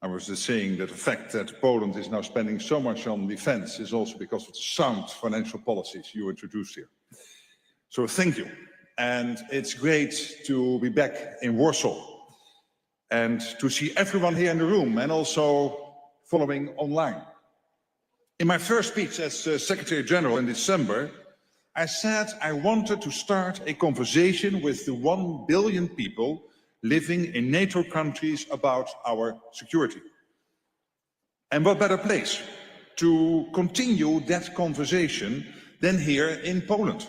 I was just saying that the fact that Poland is now spending so much on defense is also because of the sound financial policies you introduced here. So thank you. And it's great to be back in Warsaw and to see everyone here in the room and also following online. In my first speech as Secretary General in December, I said I wanted to start a conversation with the 1 billion people living in NATO countries about our security. And what better place to continue that conversation than here in Poland?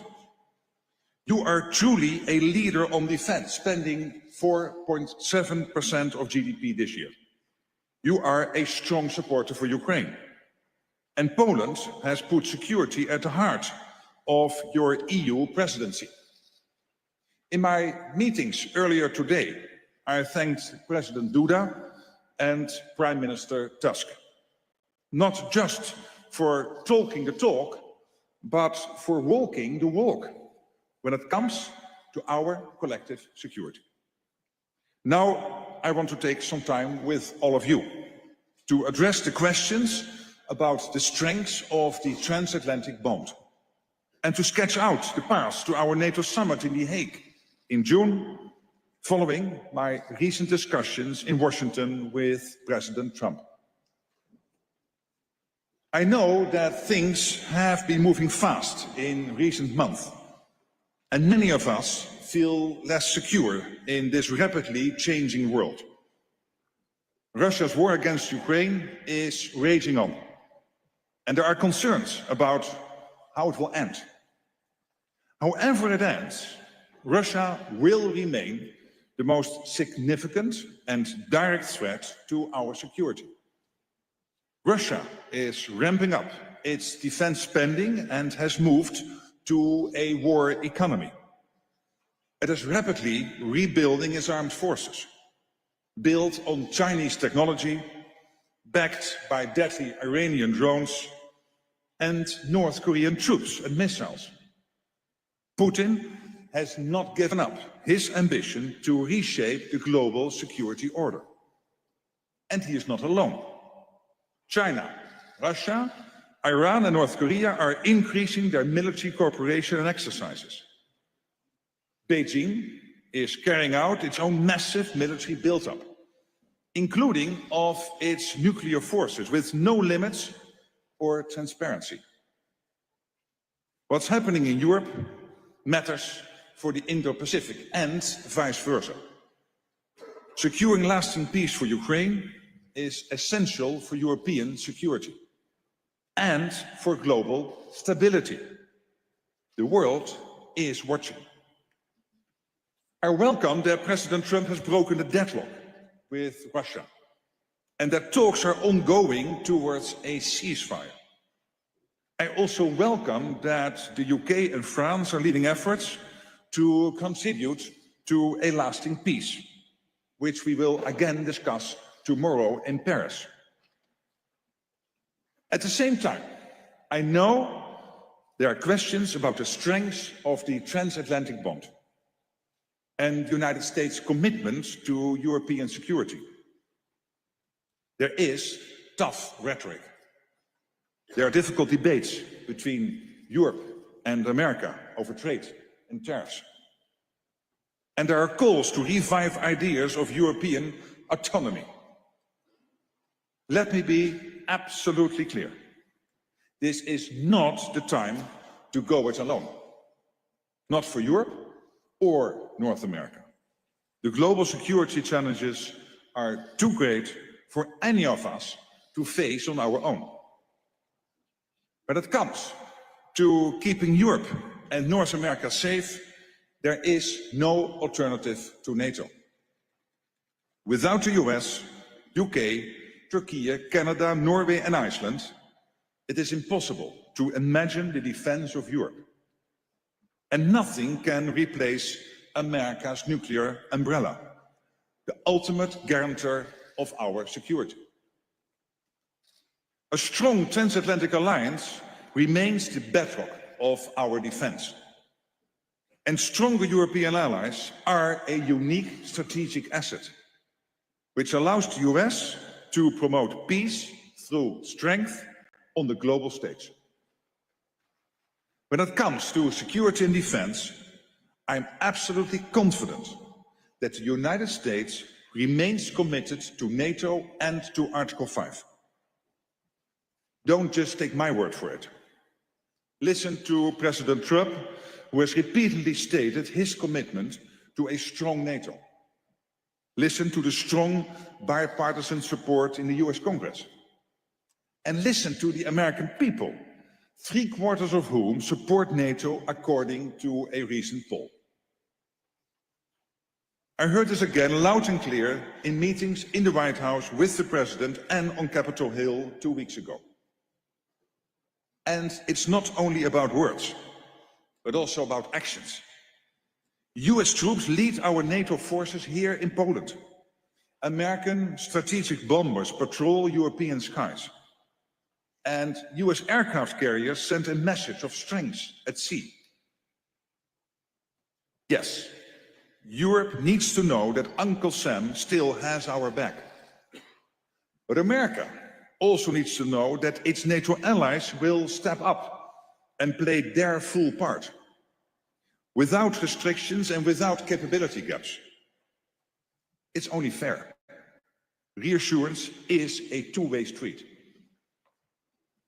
You are truly a leader on defense, spending 4.7% of GDP this year. You are a strong supporter for Ukraine. And Poland has put security at the heart of your EU presidency. In my meetings earlier today, I thanked President Duda and Prime Minister Tusk, not just for talking the talk, but for walking the walk when it comes to our collective security. Now, I want to take some time with all of you to address the questions about the strengths of the transatlantic bond and to sketch out the path to our NATO summit in The Hague in June, following my recent discussions in Washington with President Trump. I know that things have been moving fast in recent months, and many of us feel less secure in this rapidly changing world. Russia's war against Ukraine is raging on, and there are concerns about how it will end. However it ends, Russia will remain the most significant and direct threat to our security. Russia is ramping up its defense spending and has moved to a war economy. It is rapidly rebuilding its armed forces, built on Chinese technology, backed by deadly Iranian drones and North Korean troops and missiles. Putin has not given up his ambition to reshape the global security order. And he is not alone. China, Russia, Iran and North Korea are increasing their military cooperation and exercises. Beijing is carrying out its own massive military build-up, including of its nuclear forces, with no limits or transparency. What's happening in Europe matters for the Indo-Pacific and vice versa. Securing lasting peace for Ukraine is essential for European security and for global stability. The world is watching. I welcome that President Trump has broken the deadlock with Russia and that talks are ongoing towards a ceasefire. I also welcome that the UK and France are leading efforts to contribute to a lasting peace, which we will again discuss tomorrow in Paris. At the same time, I know there are questions about the strength of the transatlantic bond and the United States' commitment to European security. There is tough rhetoric. There are difficult debates between Europe and America over trade and tariffs. And there are calls to revive ideas of European autonomy. Let me be absolutely clear. This is not the time to go it alone. Not for Europe or North America. The global security challenges are too great for any of us to face on our own. When it comes to keeping Europe and North America safe, there is no alternative to NATO. Without the US, UK, Turkey, Canada, Norway and Iceland, it is impossible to imagine the defense of Europe. And nothing can replace America's nuclear umbrella, the ultimate guarantor of our security. A strong transatlantic alliance remains the bedrock of our defense. And stronger European allies are a unique strategic asset, which allows the US to promote peace through strength on the global stage. When it comes to security and defense, I'm absolutely confident that the United States remains committed to NATO and to Article 5. Don't just take my word for it. Listen to President Trump, who has repeatedly stated his commitment to a strong NATO. Listen to the strong bipartisan support in the US Congress. And listen to the American people, 3/4 of whom support NATO according to a recent poll. I heard this again loud and clear in meetings in the White House with the President and on Capitol Hill 2 weeks ago. And it's not only about words, but also about actions. US troops lead our NATO forces here in Poland. American strategic bombers patrol European skies. And US aircraft carriers send a message of strength at sea. Yes, Europe needs to know that Uncle Sam still has our back. But America also needs to know that its NATO allies will step up and play their full part, without restrictions and without capability gaps. It's only fair. Reassurance is a two-way street.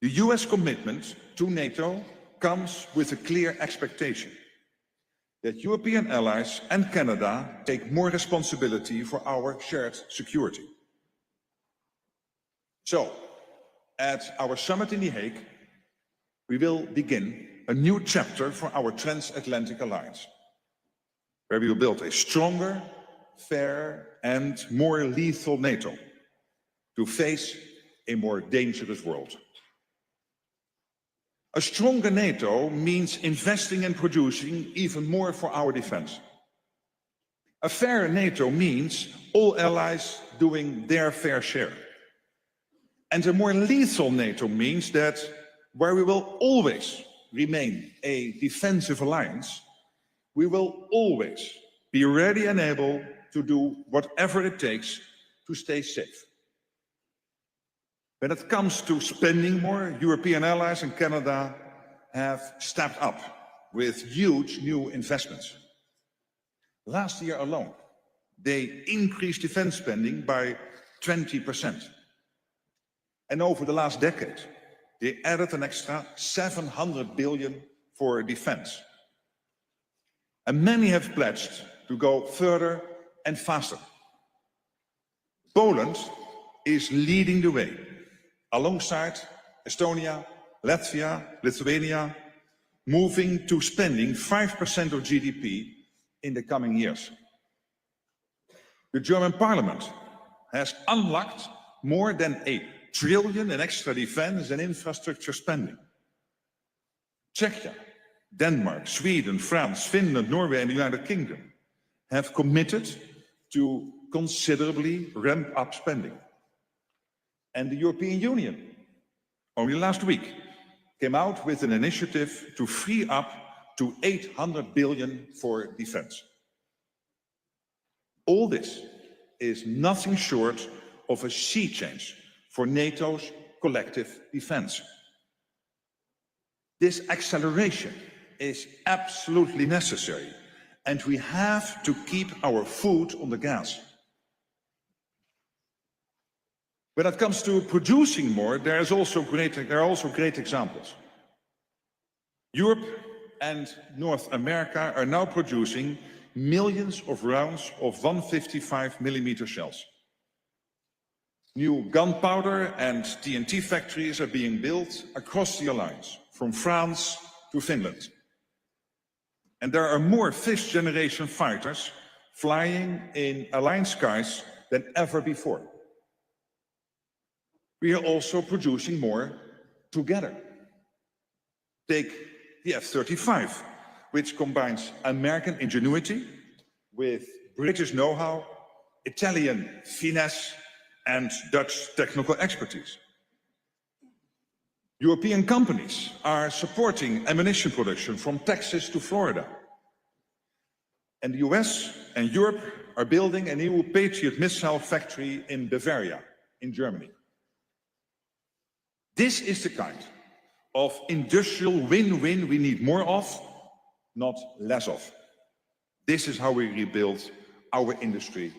The US commitment to NATO comes with a clear expectation that European allies and Canada take more responsibility for our shared security. So, at our summit in The Hague, we will begin a new chapter for our transatlantic alliance, where we will build a stronger, fair, and more lethal NATO to face a more dangerous world. A stronger NATO means investing and producing even more for our defense. A fair NATO means all allies doing their fair share. And a more lethal NATO means that where we will always remain a defensive alliance, we will always be ready and able to do whatever it takes to stay safe. When it comes to spending more, European allies and Canada have stepped up with huge new investments. Last year alone, they increased defense spending by 20%. And over the last decade, they added an extra 700 billion for defense. And many have pledged to go further and faster. Poland is leading the way, alongside Estonia, Latvia, Lithuania, moving to spending 5% of GDP in the coming years. The German Parliament has unlocked more than $1 trillion in extra defense and infrastructure spending. Czechia, Denmark, Sweden, France, Finland, Norway, and the United Kingdom have committed to considerably ramp up spending. And the European Union, only last week, came out with an initiative to free up to 800 billion for defense. All this is nothing short of a sea change for NATO's collective defense. This acceleration is absolutely necessary, and we have to keep our foot on the gas. When it comes to producing more, there are also great examples. Europe and North America are now producing millions of rounds of 155mm shells. New gunpowder and TNT factories are being built across the alliance, from France to Finland. And there are more fifth-generation fighters flying in alliance skies than ever before. We are also producing more together. Take the F-35, which combines American ingenuity with British know-how, Italian finesse, and Dutch technical expertise. European companies are supporting ammunition production from Texas to Florida. And the US and Europe are building a new Patriot missile factory in Bavaria, in Germany. This is the kind of industrial win-win we need more of, not less of. This is how we rebuild our industry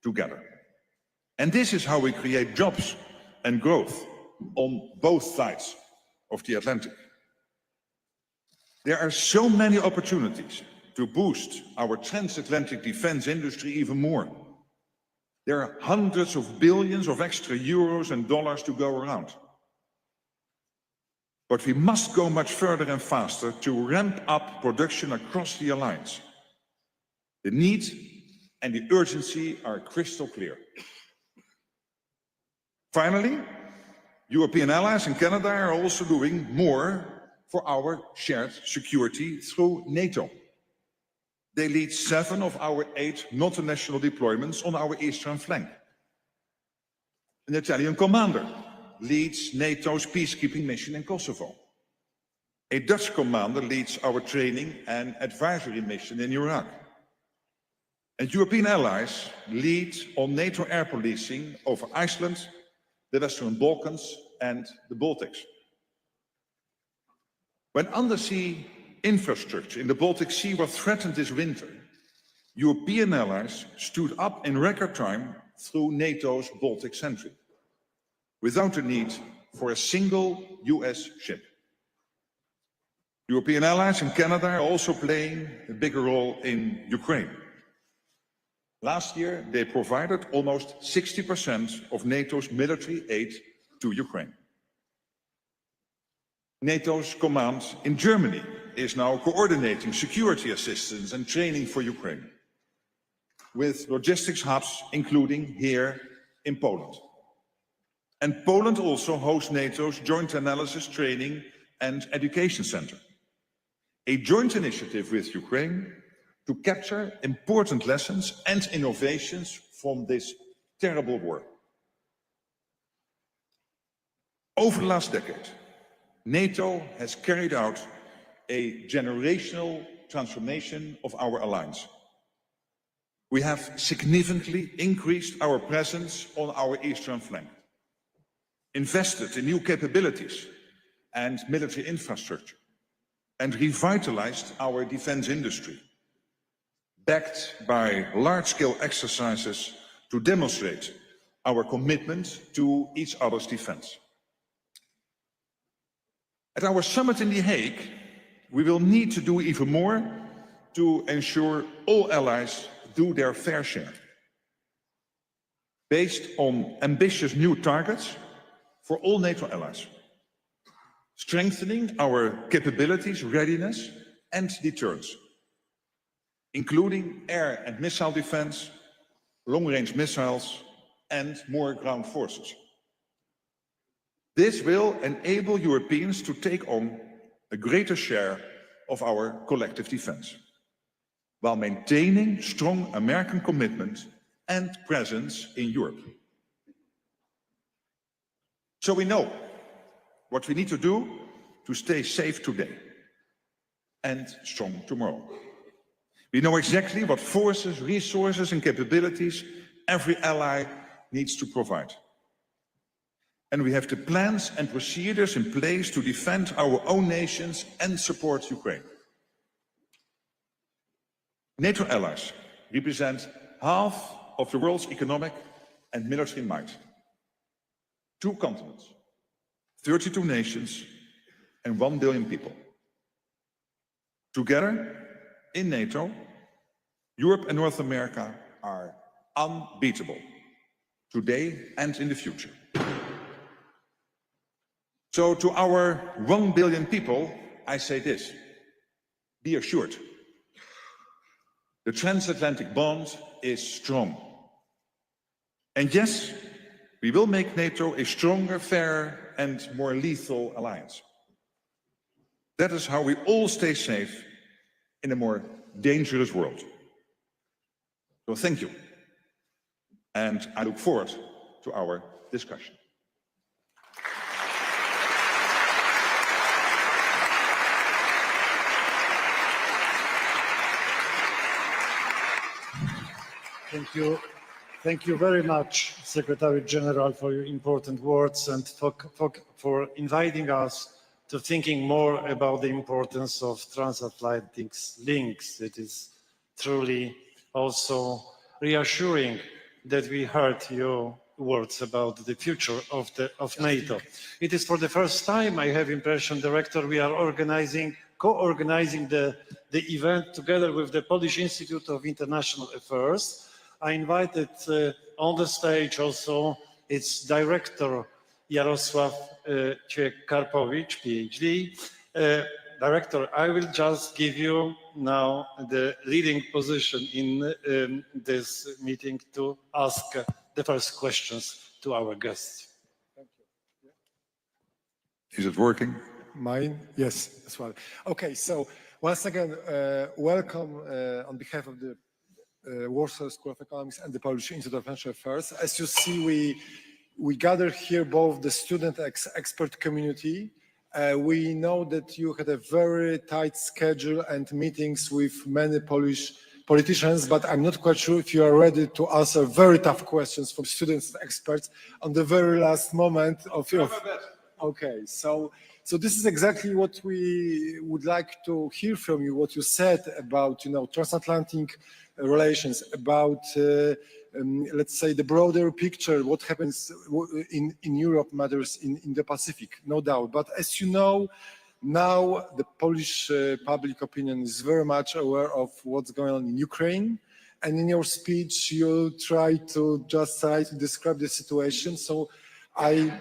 together. And this is how we create jobs and growth on both sides of the Atlantic. There are so many opportunities to boost our transatlantic defense industry even more. There are hundreds of billions of extra euros and dollars to go around. But we must go much further and faster to ramp up production across the alliance. The need and the urgency are crystal clear. Finally, European allies and Canada are also doing more for our shared security through NATO. They lead 7 of our 8 multinational deployments on our eastern flank. An Italian commander leads NATO's peacekeeping mission in Kosovo. A Dutch commander leads our training and advisory mission in Iraq. And European allies lead on NATO air policing over Iceland, the Western Balkans and the Baltics. When undersea infrastructure in the Baltic Sea was threatened this winter, European allies stood up in record time through NATO's Baltic Sentry, without the need for a single US ship. European allies and Canada are also playing a bigger role in Ukraine. Last year, they provided almost 60% of NATO's military aid to Ukraine. NATO's command in Germany is now coordinating security assistance and training for Ukraine, with logistics hubs, including here in Poland. And Poland also hosts NATO's Joint Analysis Training and Education Center, a joint initiative with Ukraine to capture important lessons and innovations from this terrible war. Over the last decade, NATO has carried out a generational transformation of our alliance. We have significantly increased our presence on our eastern flank, invested in new capabilities and military infrastructure, and revitalized our defense industry, backed by large-scale exercises to demonstrate our commitment to each other's defense. At our summit in The Hague, we will need to do even more to ensure all allies do their fair share, based on ambitious new targets for all NATO allies, strengthening our capabilities, readiness and deterrence, including air and missile defense, long-range missiles and more ground forces. This will enable Europeans to take on a greater share of our collective defense, while maintaining strong American commitment and presence in Europe. So we know what we need to do to stay safe today and strong tomorrow. We know exactly what forces, resources and capabilities every ally needs to provide. And we have the plans and procedures in place to defend our own nations and support Ukraine. NATO allies represent half of the world's economic and military might. 2 continents, 32 nations and 1 billion people. Together, in NATO, Europe and North America are unbeatable, today and in the future. So to our 1 billion people, I say this: be assured, the transatlantic bond is strong. And yes, we will make NATO a stronger, fairer and more lethal alliance. That is how we all stay safe in a more dangerous world. So thank you, and I look forward to our discussion. Thank you. Thank you very much, Secretary General, for your important words and for inviting us to thinking more about the importance of transatlantic links. It is truly also reassuring that we heard your words about the future of NATO. It is for the first time, I have impression, Director, we are co-organizing the event together with the Polish Institute of International Affairs. I invited on the stage also its director, Jarosław Karpowicz, PhD. Director, I will just give you now the leading position in this meeting to ask the first questions to our guests. Thank you. Is it working? Mine? Yes, as well. Okay, so once again, welcome on behalf of the Warsaw School of Economics and the Polish Institute of International Affairs. As you see, we gather here both the student expert community. We know that you had a very tight schedule and meetings with many Polish politicians, but I'm not quite sure if you are ready to answer very tough questions from students and experts on the very last moment of your... Okay, so this is exactly what we would like to hear from you, what you said about, transatlantic relations, about, let's say, the broader picture, what happens in Europe matters in the Pacific, no doubt. But as you know, now the Polish public opinion is very much aware of what's going on in Ukraine. And in your speech, you try to describe the situation. So I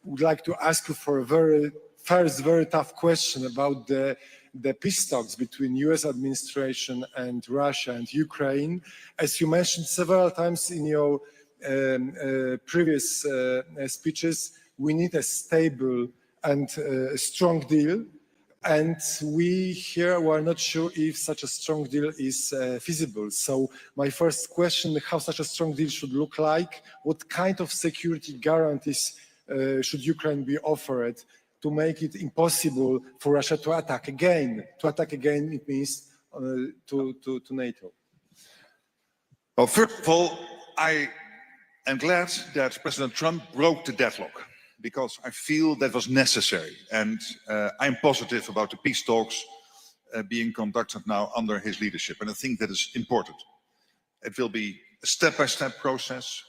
would like to ask you for a very tough question about the peace talks between US administration and Russia and Ukraine. As you mentioned several times in your previous speeches, we need a stable and strong deal. And we here were not sure if such a strong deal is feasible. So my first question, how such a strong deal should look like? What kind of security guarantees should Ukraine be offered to make it impossible for Russia to attack again? To attack again, it means to NATO. Well, first of all, I am glad that President Trump broke the deadlock, because I feel that was necessary. And I'm positive about the peace talks being conducted now under his leadership. And I think that is important. It will be a step-by-step process.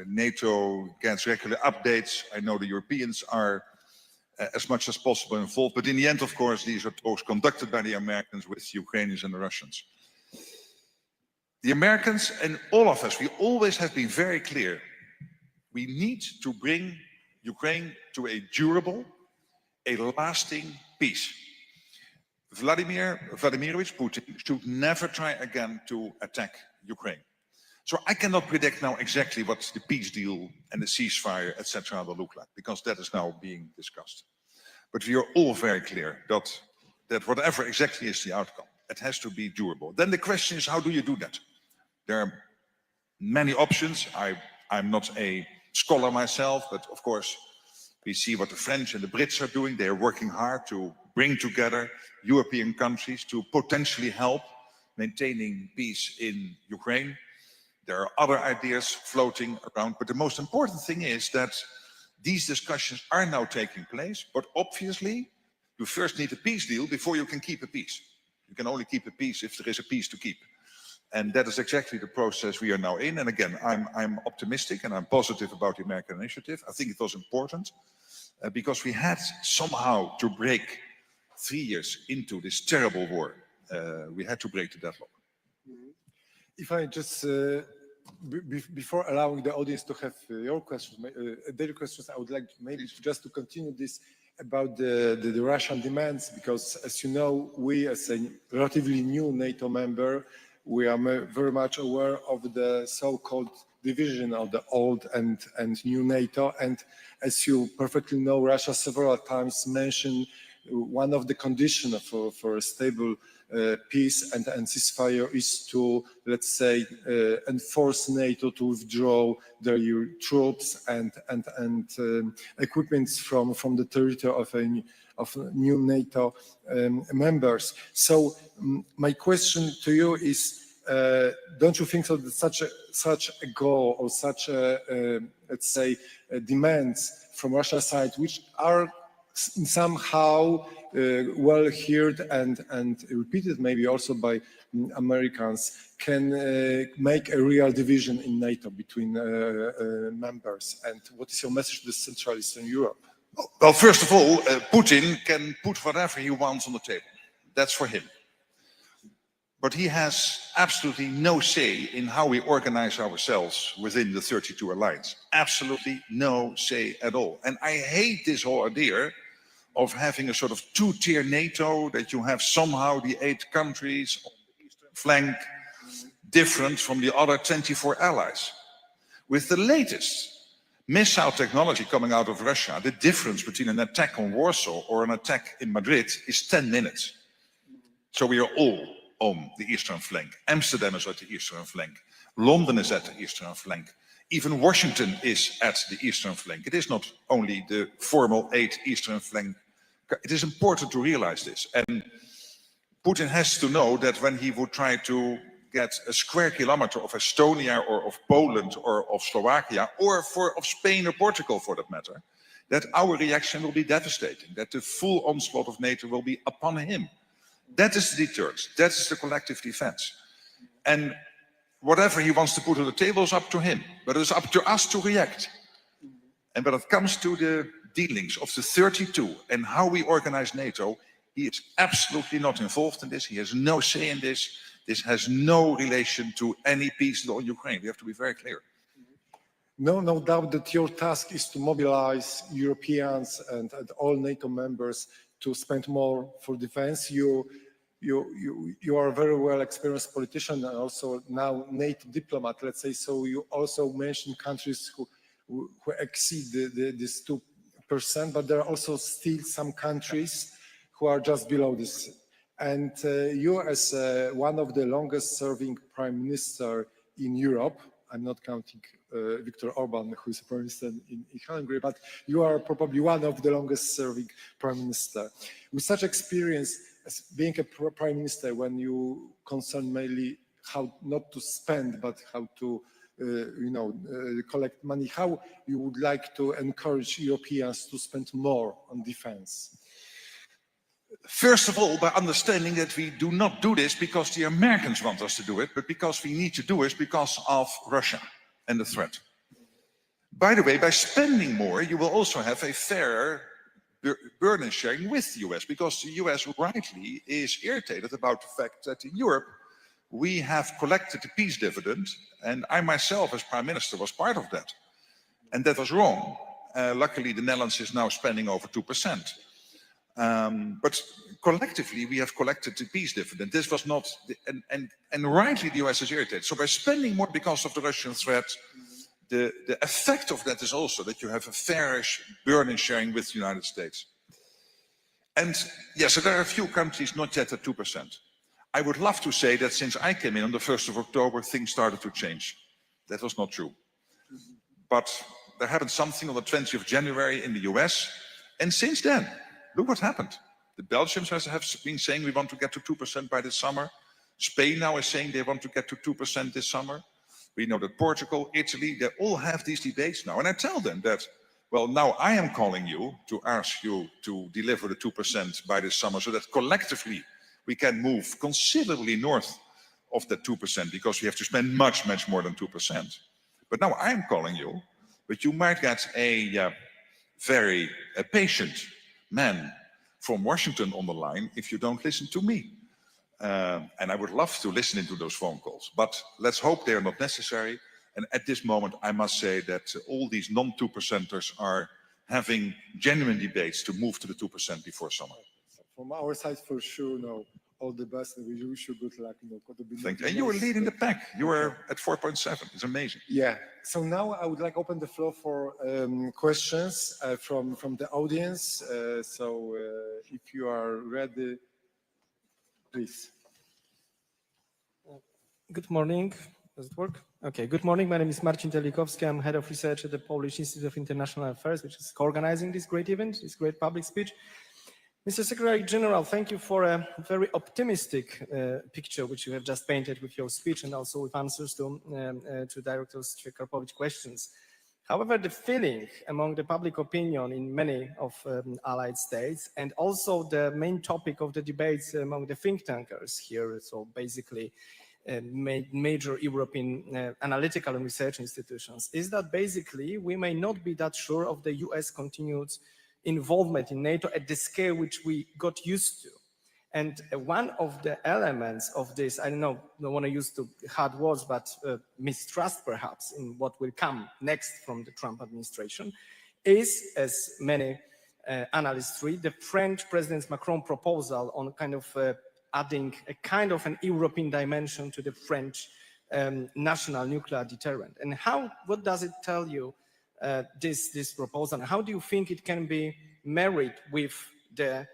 NATO gets regular updates. I know the Europeans are as much as possible involved. But in the end, of course, these are talks conducted by the Americans with the Ukrainians and the Russians. The Americans and all of us, we always have been very clear. We need to bring Ukraine to a durable, a lasting peace. Vladimirovich Putin should never try again to attack Ukraine. So I cannot predict now exactly what the peace deal and the ceasefire, etc., will look like, because that is now being discussed. But we are all very clear that whatever exactly is the outcome, it has to be durable. Then the question is, how do you do that? There are many options. I'm not a scholar myself, but of course, we see what the French and the Brits are doing. They are working hard to bring together European countries to potentially help maintaining peace in Ukraine. There are other ideas floating around, but the most important thing is that these discussions are now taking place, but obviously you first need a peace deal before you can keep a peace. You can only keep a peace if there is a peace to keep. And that is exactly the process we are now in. And again, I'm optimistic and I'm positive about the American initiative. I think it was important because we had somehow to break 3 years into this terrible war. We had to break the deadlock. If I just, before allowing the audience to have your questions, their questions, I would like maybe just to continue this about the Russian demands, because as you know, we as a relatively new NATO member, we are very much aware of the so-called division of the old and new NATO. And as you perfectly know, Russia several times mentioned one of the conditions for a stable peace and ceasefire is to, let's say, enforce NATO to withdraw their troops and equipments from the territory of new NATO members. So my question to you is, don't you think so that such a goal or such a, let's say, demands from Russia's side, which are somehow well heard and repeated maybe also by Americans, can make a real division in NATO between members? And what is your message to the Central Eastern Europe? Well, first of all, Putin can put whatever he wants on the table. That's for him. But he has absolutely no say in how we organize ourselves within the 32 alliance. Absolutely no say at all. And I hate this whole idea of having a sort of two-tier NATO, that you have somehow the 8 countries on the eastern flank different from the other 24 allies. With the latest missile technology coming out of Russia, the difference between an attack on Warsaw or an attack in Madrid is 10 minutes. So we are all on the eastern flank. Amsterdam is at the eastern flank. London is at the eastern flank. Even Washington is at the eastern flank. It is not only the formal 8 eastern flank. It is important to realize this. And Putin has to know that when he would try to get a square kilometer of Estonia or of Poland or of Slovakia or of Spain or Portugal for that matter, that our reaction will be devastating, that the full onslaught of NATO will be upon him. That is the deterrence. That is the collective defense. And whatever he wants to put on the table is up to him, but it's up to us to react. And when it comes to the dealings of the 32 and how we organize NATO, he is absolutely not involved in this. He has no say in this. This has no relation to any peace deal in Ukraine. We have to be very clear. No doubt that your task is to mobilize Europeans and all NATO members to spend more for defense. You are a very well experienced politician and also now NATO diplomat, let's say. So you also mentioned countries who exceed this 2%, but there are also still some countries who are just below this. And you, as one of the longest serving prime minister in Europe, I'm not counting Viktor Orban, who is prime minister in Hungary, but you are probably one of the longest serving prime minister. With such experience as being a prime minister, when you concern mainly how not to spend, but how to collect money, how you would like to encourage Europeans to spend more on defense? First of all, by understanding that we do not do this because the Americans want us to do it, but because we need to do it because of Russia and the threat. By the way, by spending more, you will also have a fair burden sharing with the US, because the US rightly is irritated about the fact that in Europe, we have collected the peace dividend, and I myself as prime minister was part of that. And that was wrong. Luckily, the Netherlands is now spending over 2%. But collectively, we have collected the peace dividend. This was not, and rightly the US is irritated. So by spending more because of the Russian threat, the effect of that is also that you have a fairish burden sharing with the United States. And yes, so there are a few countries not yet at 2%. I would love to say that since I came in on the 1st of October, things started to change. That was not true. But there happened something on the 20th of January in the US, and since then, look what happened. The Belgians have been saying we want to get to 2% by this summer. Spain now is saying they want to get to 2% this summer. We know that Portugal, Italy, they all have these debates now. And I tell them that, well, now I am calling you to ask you to deliver the 2% by this summer so that collectively we can move considerably north of that 2% because we have to spend much, much more than 2%. But now I am calling you, but you might get a very patient man from Washington on the line if you don't listen to me. And I would love to listen into those phone calls, but let's hope they are not necessary. And at this moment, I must say that all these non-2%ers are having genuine debates to move to the 2% before summer. From our side, for sure, all the best, and we wish you good luck. Thank you. And you were leading the pack. You were at 4.7. It's amazing. Yeah. So now I would like to open the floor for questions from the audience. If you are ready, please. Good morning. Does it work? Okay. Good morning. My name is Marcin Telikowski. I'm head of research at the Polish Institute of International Affairs, which is co-organizing this great event, this great public speech. Mr. Secretary General, thank you for a very optimistic picture which you have just painted with your speech and also with answers to Director Karpovic's questions. However, the feeling among the public opinion in many of allied states, and also the main topic of the debates among the think tankers here, so basically major European analytical and research institutions, is that basically we may not be that sure of the US continued involvement in NATO at the scale which we got used to. And one of the elements of this, I don't want to use the hard words, but mistrust perhaps in what will come next from the Trump administration, is, as many analysts read, the French President Macron proposal on kind of adding a kind of an European dimension to the French national nuclear deterrent. And what does it tell you, this proposal? How do you think it can be married with the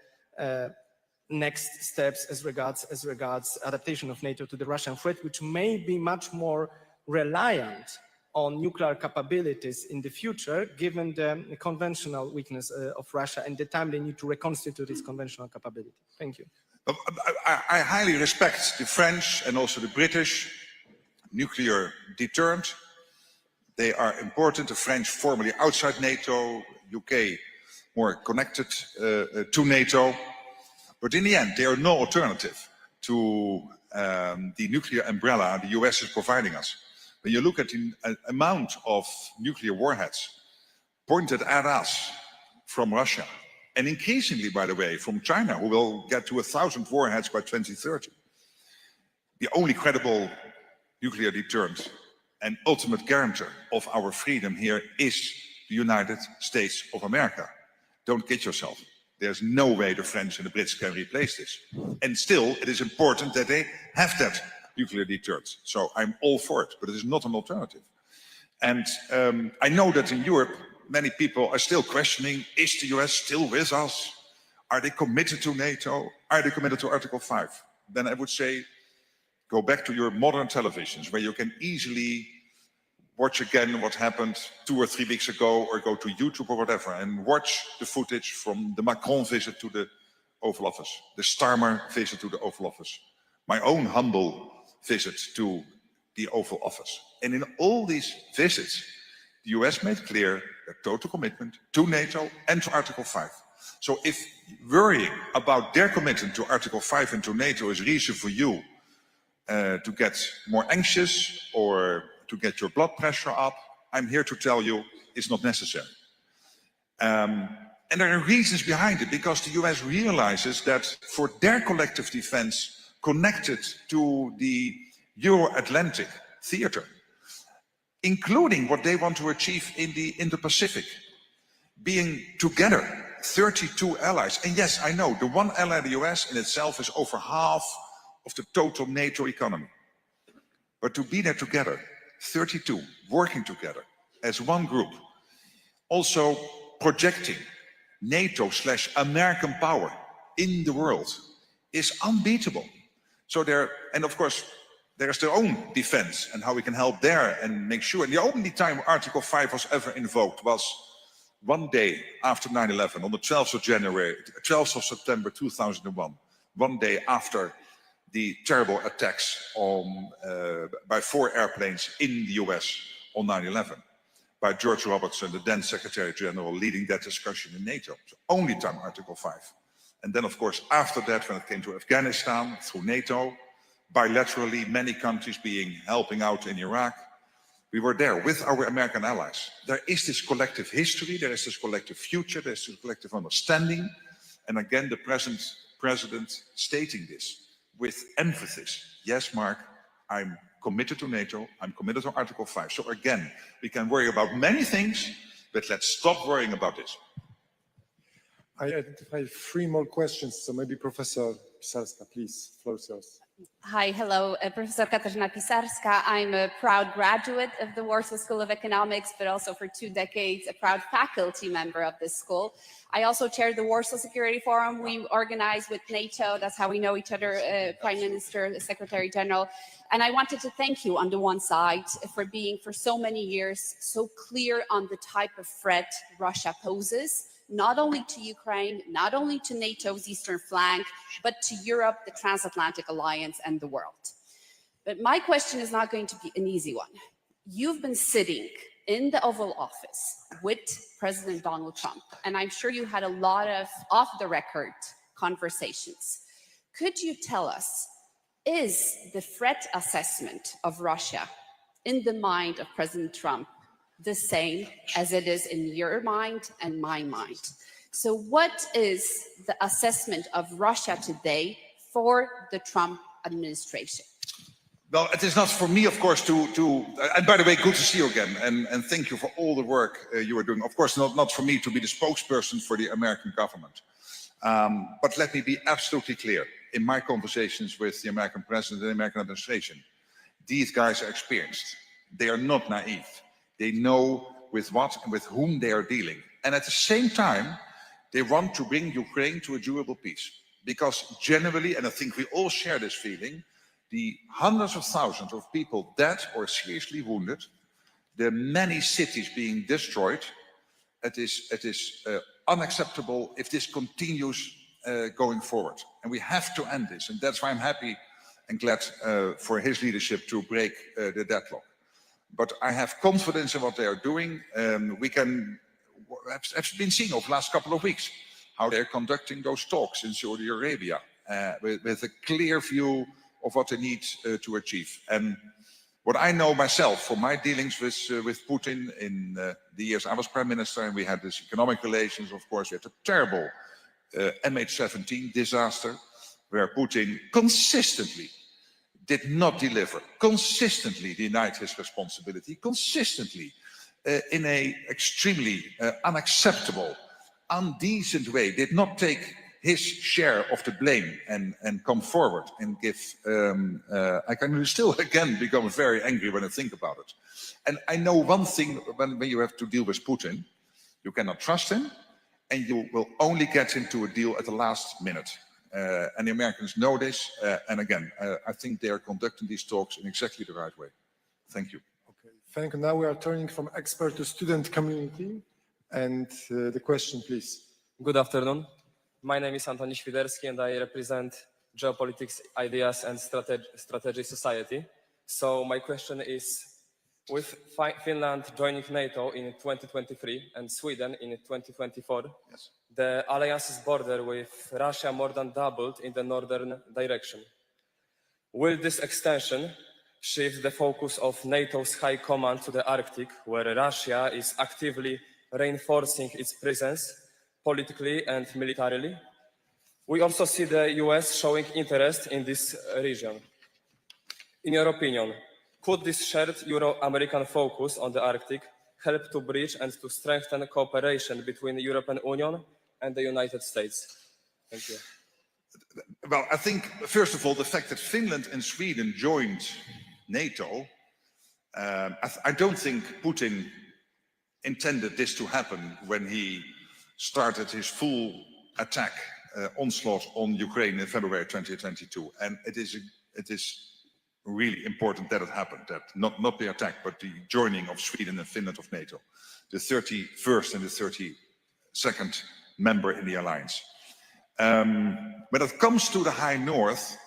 next steps as regards adaptation of NATO to the Russian threat, which may be much more reliant on nuclear capabilities in the future, given the conventional weakness of Russia and the time they need to reconstitute its conventional capability? Thank you. I highly respect the French and also the British nuclear deterrent. They are important. The French formerly outside NATO, UK more connected to NATO. But in the end, they are no alternative to the nuclear umbrella the US is providing us. When you look at the amount of nuclear warheads pointed at us from Russia, and increasingly, by the way, from China, who will get to 1,000 warheads by 2030, the only credible nuclear deterrent and ultimate guarantor of our freedom here is the United States of America. Don't kid yourself. There's no way the French and the Brits can replace this. And still, it is important that they have that nuclear deterrent. So I'm all for it, but it is not an alternative. And I know that in Europe, many people are still questioning, is the US still with us? Are they committed to NATO? Are they committed to Article 5? Then I would say, go back to your modern televisions where you can easily watch again what happened 2 or 3 weeks ago, or go to YouTube or whatever and watch the footage from the Macron visit to the Oval Office, the Starmer visit to the Oval Office, my own humble visit to the Oval Office. And in all these visits, the US made clear their total commitment to NATO and to Article 5. So if worrying about their commitment to Article 5 and to NATO is reason for you to get more anxious or to get your blood pressure up, I'm here to tell you it's not necessary. And there are reasons behind it, because the US realizes that for their collective defense connected to the Euro-Atlantic theater, including what they want to achieve in the Indo-Pacific, being together, 32 allies. And yes, I know, the one ally, the US, in itself is over half of the total NATO economy. But to be there together, 32, working together as one group, also projecting NATO/American power in the world is unbeatable. So and of course, there's their own defense and how we can help there and make sure. And the only time Article 5 was ever invoked was one day after 9/11, on the 12th of September 2001, one day after the terrible attacks by 4 airplanes in the US on 9/11, by George Robertson, the then Secretary General, leading that discussion in NATO. So only time Article 5. And then, of course, after that, when it came to Afghanistan, through NATO, bilaterally, many countries helping out in Iraq, we were there with our American allies. There is this collective history, there is this collective future, there is this collective understanding. And again, the present president stating this with emphasis. Yes, Mark, I'm committed to NATO, I'm committed to Article 5. So again, we can worry about many things, but let's stop worrying about this. I identify 3 more questions, so maybe Professor Pisarska, please, floor is yours. Hi, hello, Professor Katarzyna Pisarska. I'm a proud graduate of the Warsaw School of Economics, but also for 2 decades, a proud faculty member of this school. I also chaired the Warsaw Security Forum we organize with NATO. That's how we know each other, Prime Minister, the Secretary General. And I wanted to thank you on the one side for being for so many years so clear on the type of threat Russia poses not only to Ukraine, not only to NATO's eastern flank, but to Europe, the transatlantic alliance, and the world. But my question is not going to be an easy one. You've been sitting in the Oval Office with President Donald Trump, and I'm sure you had a lot of off-the-record conversations. Could you tell us, is the threat assessment of Russia in the mind of President Trump the same as it is in your mind and my mind? So what is the assessment of Russia today for the Trump administration? Well, it is not for me, of course, and by the way, good to see you again, and thank you for all the work you are doing. Of course, not for me to be the spokesperson for the American government. But let me be absolutely clear. In my conversations with the American president and the American administration, these guys are experienced. They are not naive. They know with what and with whom they are dealing. And at the same time, they want to bring Ukraine to a durable peace. Because generally, and I think we all share this feeling, the hundreds of thousands of people dead or seriously wounded, the many cities being destroyed, it is unacceptable if this continues going forward. And we have to end this. And that's why I'm happy and glad for his leadership to break the deadlock. But I have confidence in what they are doing. We have been seeing over the last couple of weeks how they're conducting those talks in Saudi Arabia with a clear view of what they need to achieve. And what I know myself from my dealings with Putin in the years I was prime minister, and we had this economic relations, of course, we had a terrible MH17 disaster where Putin consistently did not deliver, consistently denied his responsibility, consistently in an extremely unacceptable, undecent way, did not take his share of the blame and come forward and give, I can still again become very angry when I think about it. And I know one thing, when you have to deal with Putin, you cannot trust him and you will only get into a deal at the last minute. And the Americans know this. And again, I think they are conducting these talks in exactly the right way. Thank you. Okay, thank you. Now we are turning from expert to student community. And the question, please. Good afternoon. My name is Antoni Świderski and I represent Geopolitics Ideas and Strategy Society. So my question is, with Finland joining NATO in 2023 and Sweden in 2024, Yes. the alliance's border with Russia more than doubled in the northern direction. Will this extension shift the focus of NATO's high command to the Arctic, where Russia is actively reinforcing its presence politically and militarily? We also see the US showing interest in this region. In your opinion, could this shared Euro-American focus on the Arctic help to bridge and to strengthen cooperation between the European Union and the United States? Thank you. Well, I think, first of all, the fact that Finland and Sweden joined NATO, I don't think Putin intended this to happen when he started his full attack, onslaught on Ukraine in February 2022. And it is really important that it happened, that not the attack, but the joining of Sweden and Finland of NATO, the 31st and the 32nd member in the alliance. When it comes to the High North,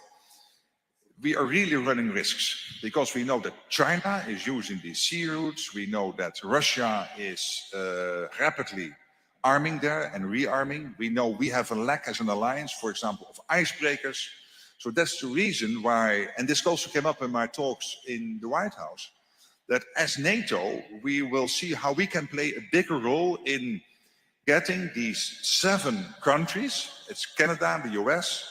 we are really running risks because we know that China is using these sea routes. We know that Russia is rapidly arming there and rearming. We know we have a lack as an alliance, for example, of icebreakers. So that's the reason why, and this also came up in my talks in the White House, that as NATO, we will see how we can play a bigger role in getting these 7 countries, it's Canada, the US,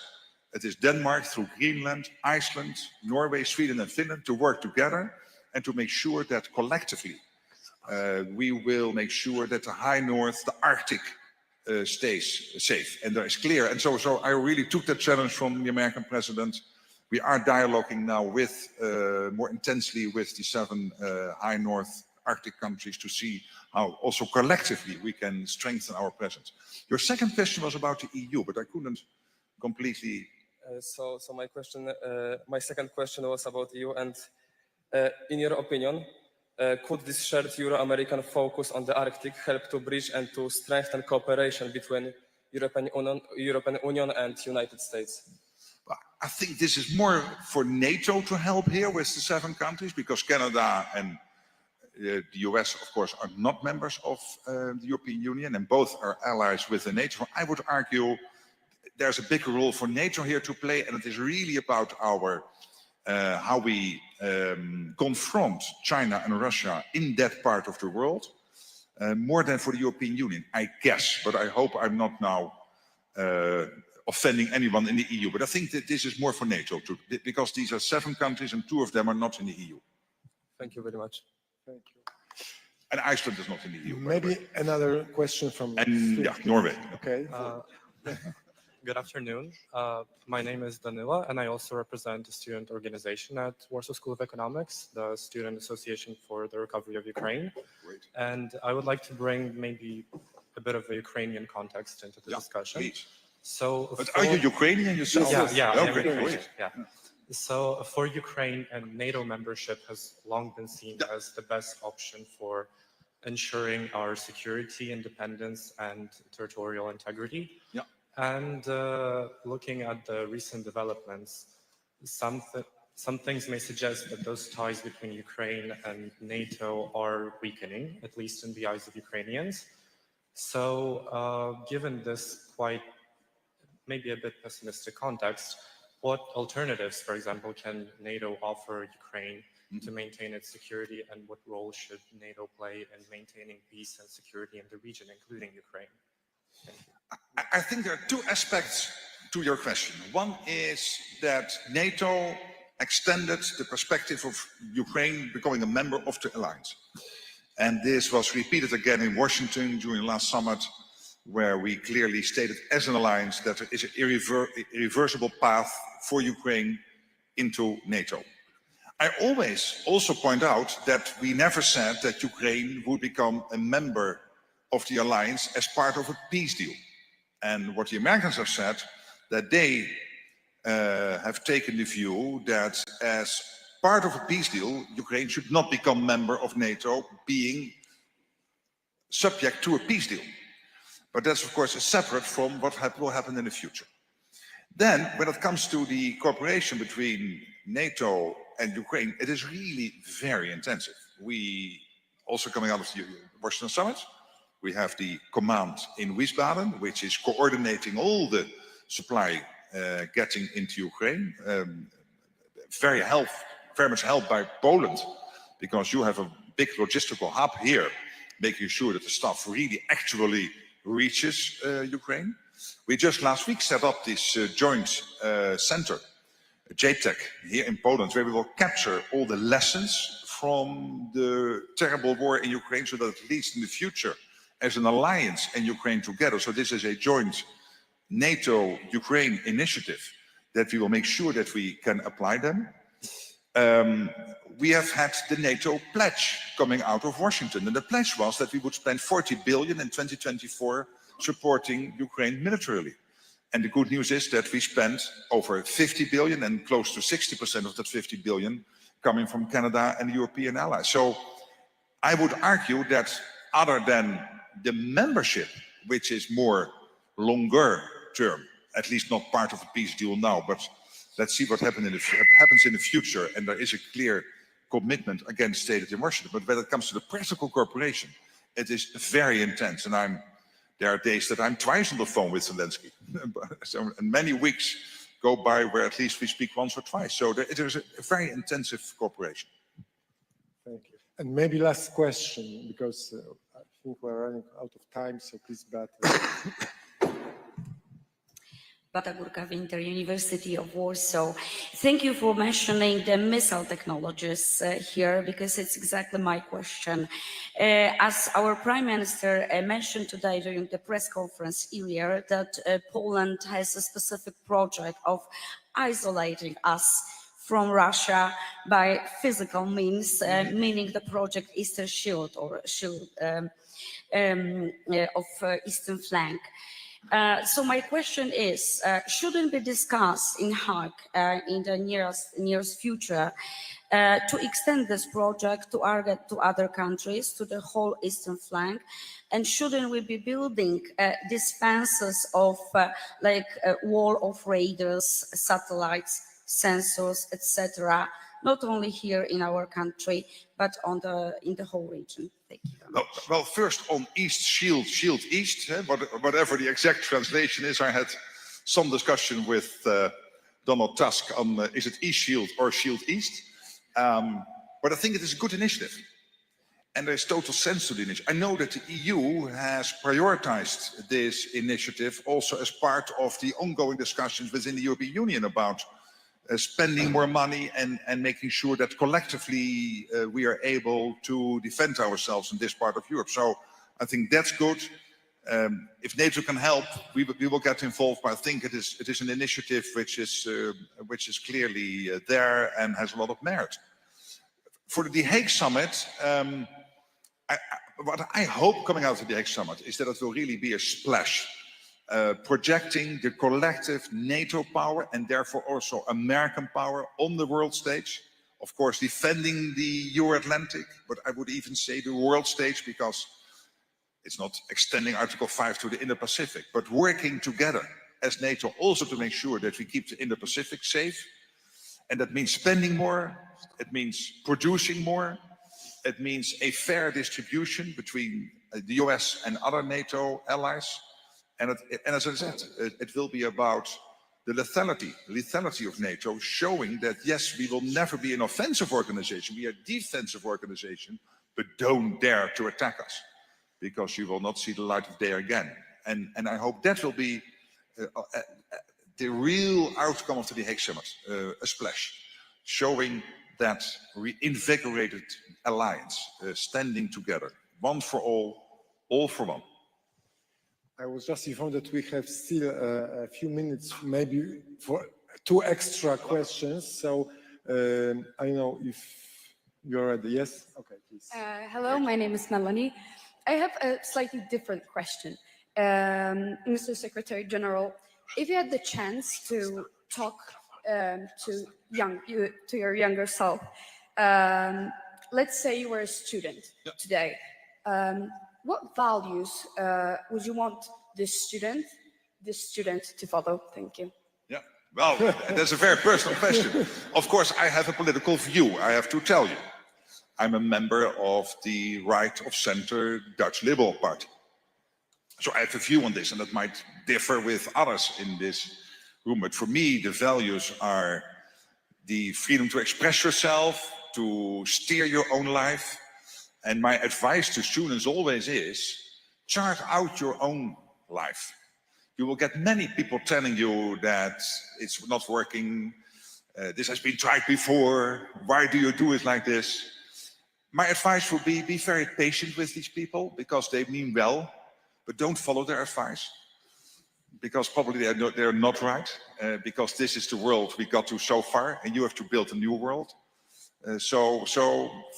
it is Denmark through Greenland, Iceland, Norway, Sweden and Finland, to work together and to make sure that collectively we will make sure that the High North, the Arctic, stays safe. And that is clear. And so I really took that challenge from the American president. We are dialoguing now with, more intensely with the 7 High North Arctic countries to see how also collectively we can strengthen our presence. Your second question was about the EU, but I couldn't completely. So my second question was about EU, and in your opinion, Could this shared Euro-American focus on the Arctic help to bridge and to strengthen cooperation between European Union and United States? I think this is more for NATO to help here with the 7 countries, because Canada and the US, of course, are not members of the European Union, and both are allies with the NATO. I would argue there's a bigger role for NATO here to play, and it is really about our how we confront China and Russia in that part of the world, more than for the European Union, I guess. But I hope I'm not now offending anyone in the EU. But I think that this is more for NATO, too, because these are 7 countries and 2 of them are not in the EU. Thank you very much. Thank you. And Iceland is not in the EU. Maybe another question from yeah, Norway. Okay. Good afternoon. My name is Danila, and I also represent a student organization at Warsaw School of Economics, the Student Association for the Recovery of Ukraine. Great. And I would like to bring maybe a bit of a Ukrainian context into the discussion. Please. So, But are you Ukrainian yourself? Yeah, Oh, I'm great, Ukrainian, great. yeah. So for Ukraine, and NATO membership has long been seen as the best option for ensuring our security, independence, and territorial integrity. Yeah. And looking at the recent developments, some things may suggest that those ties between Ukraine and NATO are weakening, at least in the eyes of Ukrainians. So given this quite maybe a bit pessimistic context, what alternatives, for example, can NATO offer Ukraine to maintain its security, and what role should NATO play in maintaining peace and security in the region, including Ukraine? Thank you. I think there are 2 aspects to your question. One is that NATO extended the perspective of Ukraine becoming a member of the alliance. And this was repeated again in Washington during the last summit, where we clearly stated as an alliance that there is an irreversible path for Ukraine into NATO. I always also point out that we never said that Ukraine would become a member of the alliance as part of a peace deal. And what the Americans have said, that they have taken the view that as part of a peace deal, Ukraine should not become a member of NATO, being subject to a peace deal. But that's, of course, separate from what will happen in the future. Then, when it comes to the cooperation between NATO and Ukraine, it is really very intensive. We, also coming out of the Washington Summit, we have the command in Wiesbaden, which is coordinating all the supply getting into Ukraine. Very much helped by Poland, because you have a big logistical hub here, making sure that the stuff really actually reaches Ukraine. We just last week set up this joint center, JTEC, here in Poland, where we will capture all the lessons from the terrible war in Ukraine, so that at least in the future, as an alliance and Ukraine together, so this is a joint NATO-Ukraine initiative, that we will make sure that we can apply them. We have had the NATO pledge coming out of Washington, and the pledge was that we would spend 40 billion in 2024 supporting Ukraine militarily. And the good news is that we spent over 50 billion, and close to 60% of that 50 billion coming from Canada and the European allies. So I would argue that other than the membership, which is more longer term, at least not part of a peace deal now, but let's see what happens in the future. And there is a clear commitment, again, stated in Washington. But when it comes to the practical cooperation, it is very intense. And there are days that I'm twice on the phone with Zelensky. So, and many weeks go by where at least we speak once or twice. So it is a very intensive cooperation. Thank you. And maybe last question, because I think we're running out of time, so please, Beata. Beata Górka, Winter, University of Warsaw. Thank you for mentioning the missile technologies here, because it's exactly my question. As our Prime Minister mentioned today during the press conference earlier, that Poland has a specific project of isolating us from Russia by physical means, meaning the project Eastern Shield, or Shield of Eastern Flank. So my question is, shouldn't be discussed in Hague in the nearest future to extend this project to other countries, to the whole eastern flank? And shouldn't we be building these fences of like a wall of radars, satellites, sensors, etc., not only here in our country, but in the whole region? Thank you very much. Well, first on East Shield, Shield East, whatever the exact translation is, I had some discussion with Donald Tusk on is it East Shield or Shield East? But I think it is a good initiative. And there's total sense to the initiative. I know that the EU has prioritized this initiative also as part of the ongoing discussions within the European Union about spending more money and making sure that collectively we are able to defend ourselves in this part of Europe. So I think that's good. If NATO can help, we will get involved. But I think it is an initiative which is clearly there and has a lot of merit. For the The Hague summit, what I hope coming out of the The Hague summit is that it will really be a splash. Projecting the collective NATO power and therefore also American power on the world stage. Of course, defending the Euro-Atlantic, but I would even say the world stage, because it's not extending Article 5 to the Indo-Pacific, but working together as NATO also to make sure that we keep the Indo-Pacific safe. And that means spending more, it means producing more, it means a fair distribution between the US and other NATO allies. And as I said, it will be about the lethality of NATO, showing that yes, we will never be an offensive organization, we are a defensive organization, but don't dare to attack us, because you will not see the light of day again. And I hope that will be the real outcome of the The Hague Summit, a splash, showing that reinvigorated alliance, standing together, one for all for one. I was just informed that we have still a few minutes, maybe for 2 extra questions. So I know if you're ready. Yes? Okay, please. Hello, my name is Melanie. I have a slightly different question. Mr. Secretary General, if you had the chance to talk to your younger self, let's say you were a student today, what values would you want this student to follow? Thank you. Yeah, well, that's a very personal question. Of course, I have a political view, I have to tell you. I'm a member of the right of center Dutch Liberal Party. So I have a view on this, and that might differ with others in this room. But for me, the values are the freedom to express yourself, to steer your own life. And my advice to students always is, chart out your own life. You will get many people telling you that it's not working, this has been tried before, why do you do it like this? My advice would be very patient with these people, because they mean well, but don't follow their advice, because probably they're not right, because this is the world we got to so far, and you have to build a new world. So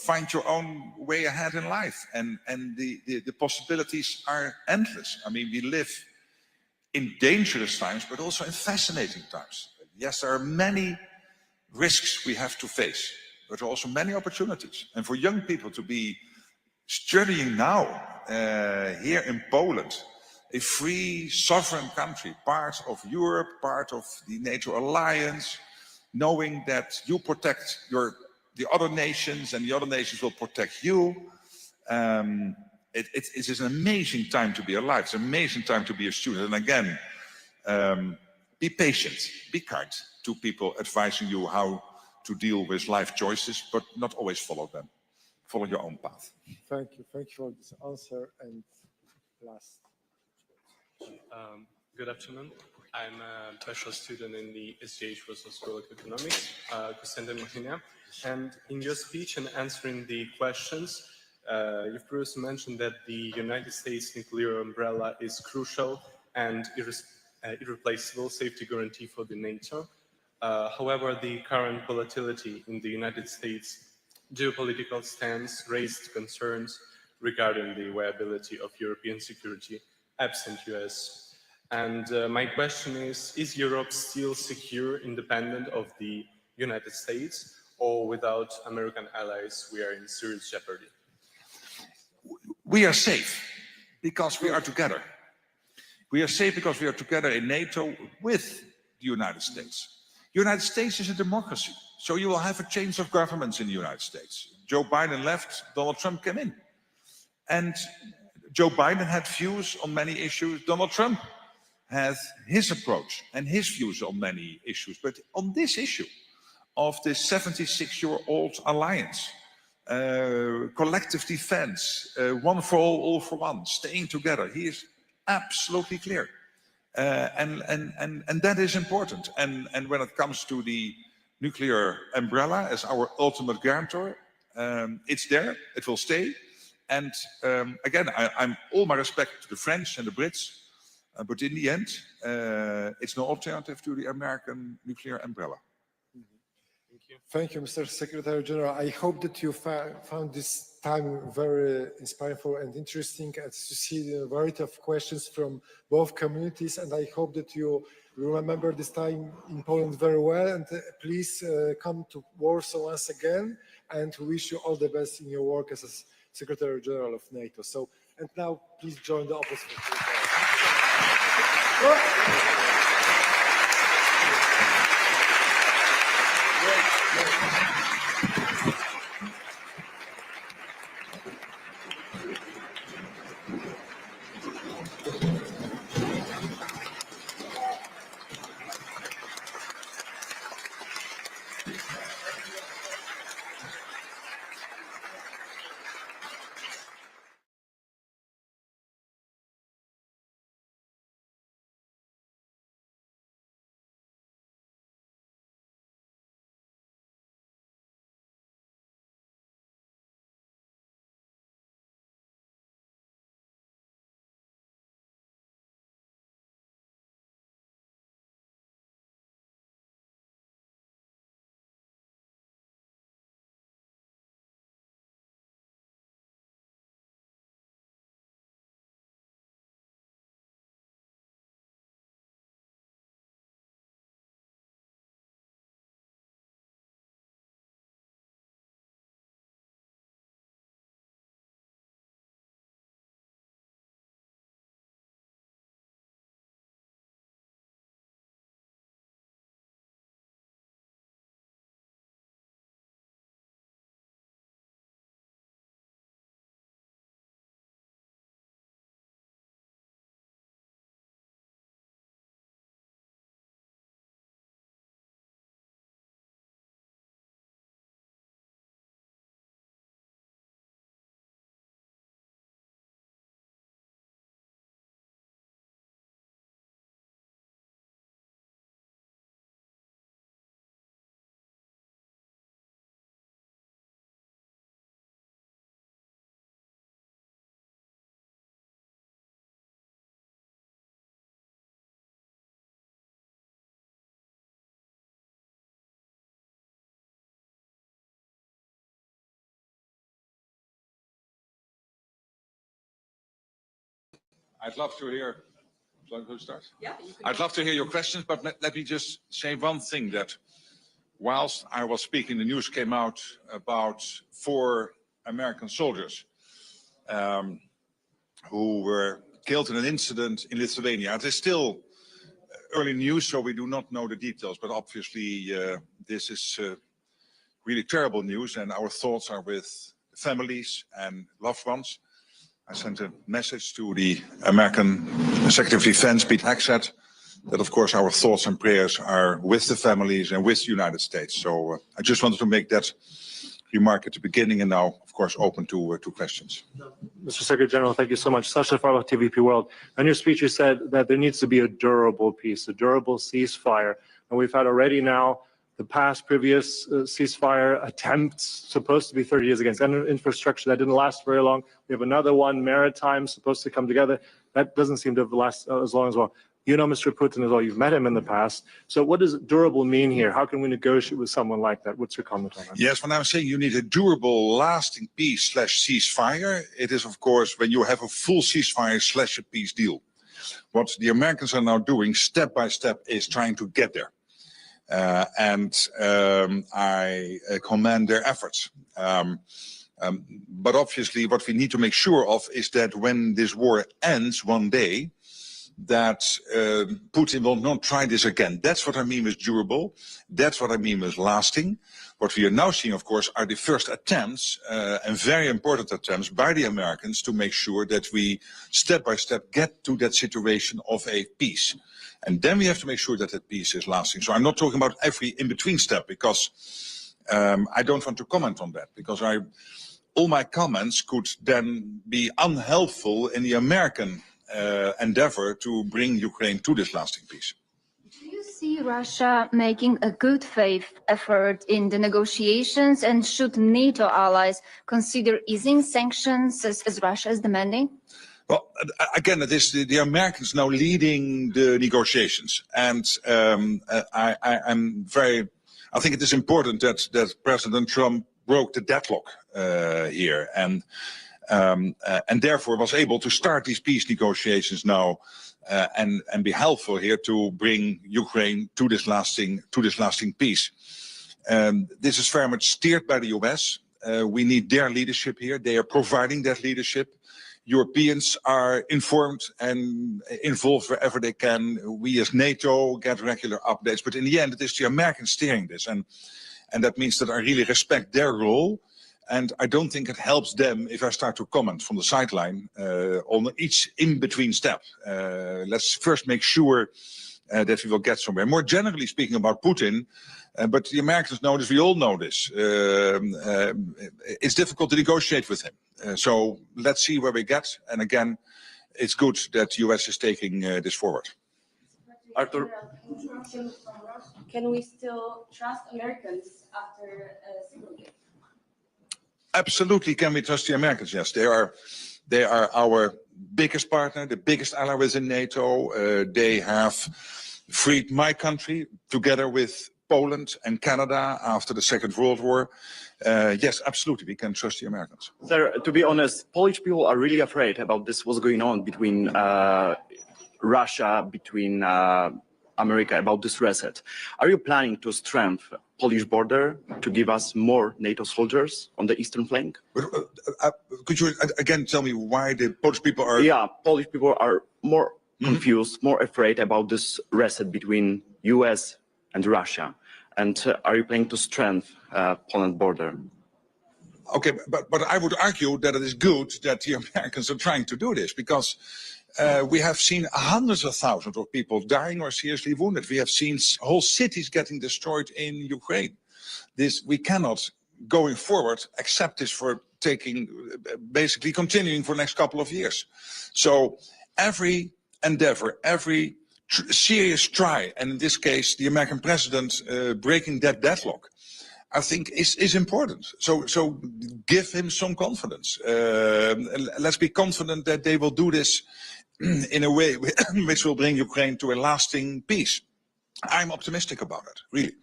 find your own way ahead in life, and the possibilities are endless. I mean, we live in dangerous times, but also in fascinating times. Yes, there are many risks we have to face, but also many opportunities. And for young people to be studying now here in Poland, a free, sovereign country, part of Europe, part of the NATO alliance, knowing that you protect the other nations and the other nations will protect you. It is an amazing time to be alive. It's an amazing time to be a student. And again, be patient, be kind to people advising you how to deal with life choices, but not always follow them. Follow your own path. Thank you for this answer. And last. Good afternoon. I'm a special student in the SGH Warsaw School of Economics, and in your speech and answering the questions, you've previously mentioned that the United States nuclear umbrella is crucial and irreplaceable safety guarantee for the NATO. However, the current volatility in the United States geopolitical stance raised concerns regarding the viability of European security absent US. And my question is Europe still secure, independent of the United States, or without American allies, we are in serious jeopardy? We are safe because we are together. We are safe because we are together in NATO with the United States. The United States is a democracy, so you will have a change of governments in the United States. Joe Biden left, Donald Trump came in. And Joe Biden had views on many issues. Donald Trump has his approach and his views on many issues. But on this issue of this 76-year-old alliance, collective defense, one for all for one, staying together, he is absolutely clear. And that is important. And when it comes to the nuclear umbrella as our ultimate guarantor, it's there, it will stay. And again, I'm all my respect to the French and the Brits, but in the end, it's no alternative to the American nuclear umbrella. Thank you, Mr. Secretary General. I hope that you found this time very inspiring and interesting, and to see the variety of questions from both communities. And I hope that you remember this time in Poland very well. And please come to Warsaw once again. And we wish you all the best in your work as a Secretary General of NATO. So, and now please join the opposite. I'd love to hear, shall I go start? Yeah. I'd love to hear your questions, but let me just say one thing, that whilst I was speaking, the news came out about 4 American soldiers who were killed in an incident in Lithuania. It is still early news, so we do not know the details, but obviously this is really terrible news, and our thoughts are with the families and loved ones. I sent a message to the American Secretary of Defense, Pete Hegseth, that of course our thoughts and prayers are with the families and with the United States. So I just wanted to make that remark at the beginning, and now of course open to questions. Mr. Secretary General, thank you so much. Sasha Farlow, TVP World. In your speech you said that there needs to be a durable peace, a durable ceasefire. And we've had already now the previous ceasefire attempts, supposed to be 30 years against infrastructure, that didn't last very long. We have another one, maritime, supposed to come together. That doesn't seem to have lasted as long as well. You know Mr. Putin as well, you've met him in the past. So what does durable mean here? How can we negotiate with someone like that? What's your comment on that? Yes, when I'm saying you need a durable, lasting peace / ceasefire, it is of course when you have a full ceasefire / a peace deal. What the Americans are now doing step by step is trying to get there. I commend their efforts. But obviously what we need to make sure of is that when this war ends one day, that Putin will not try this again. That's what I mean with durable. That's what I mean with lasting. What we are now seeing, of course, are the first attempts, and very important attempts by the Americans to make sure that we step by step get to that situation of a peace. And then we have to make sure that that peace is lasting. So I'm not talking about every in-between step, because I don't want to comment on that, because all my comments could then be unhelpful in the American endeavor to bring Ukraine to this lasting peace. Do you see Russia making a good faith effort in the negotiations, and should NATO allies consider easing sanctions as Russia is demanding? Well, again, it is the Americans now leading the negotiations, and I think it is important that President Trump broke the deadlock here, and therefore was able to start these peace negotiations now, and be helpful here to bring Ukraine to this lasting peace. This is very much steered by the US. We need their leadership here. They are providing that leadership. Europeans are informed and involved wherever they can. We as NATO get regular updates, but in the end it is the Americans steering this, and that means that I really respect their role. And I don't think it helps them if I start to comment from the sideline on each in-between step. Let's first make sure that we will get somewhere. More generally speaking about Putin, but the Americans know this, we all know this. It's difficult to negotiate with him. So let's see where we get. And again, it's good that the US is taking this forward. Arthur? Can we still trust Americans after Serguéi? Absolutely, can we trust the Americans? Yes, they are our biggest partner, the biggest ally within NATO. They have freed my country together with Poland and Canada after the Second World War. Yes, absolutely, we can trust the Americans. Sir, to be honest, Polish people are really afraid about this, what's going on between Russia, between America, about this reset. Are you planning to strengthen Polish border to give us more NATO soldiers on the eastern flank? Could you again tell me why the Polish people are... Yeah, Polish people are more confused, more afraid about this reset between US and Russia. And are you planning to strengthen Poland border? Okay, but I would argue that it is good that the Americans are trying to do this, because we have seen hundreds of thousands of people dying or seriously wounded. We have seen whole cities getting destroyed in Ukraine. We cannot, going forward, accept this for basically continuing for the next couple of years. So every endeavor, every serious try, and in this case, the American president breaking that deadlock, I think is important. So give him some confidence. Let's be confident that they will do this in a way which will bring Ukraine to a lasting peace. I'm optimistic about it, really.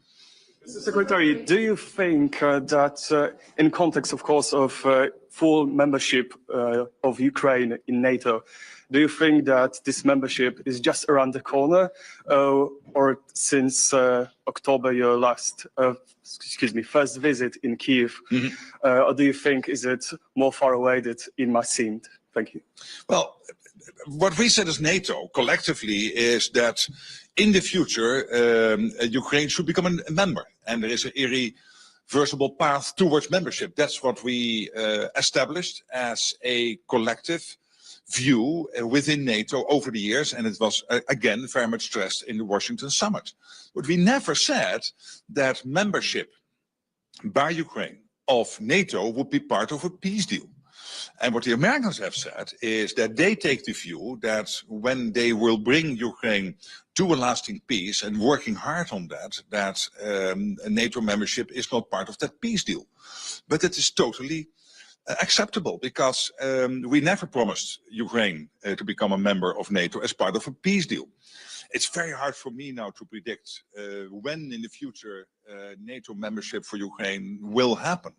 Mr. Secretary, do you think that in context, of course, of full membership of Ukraine in NATO, do you think that this membership is just around the corner, or since October, your first visit in Kyiv, or do you think is it more far away than it might seem? Thank you. Well, what we said as NATO collectively is that in the future, Ukraine should become a member, and there is an irreversible path towards membership. That's what we established as a collective view within NATO over the years, and it was again very much stressed in the Washington summit. But we never said that membership by Ukraine of NATO would be part of a peace deal. And what the Americans have said is that they take the view that when they will bring Ukraine to a lasting peace, and working hard on that NATO membership is not part of that peace deal. But it is totally acceptable, because we never promised Ukraine to become a member of NATO as part of a peace deal. It's very hard for me now to predict when in the future NATO membership for Ukraine will happen.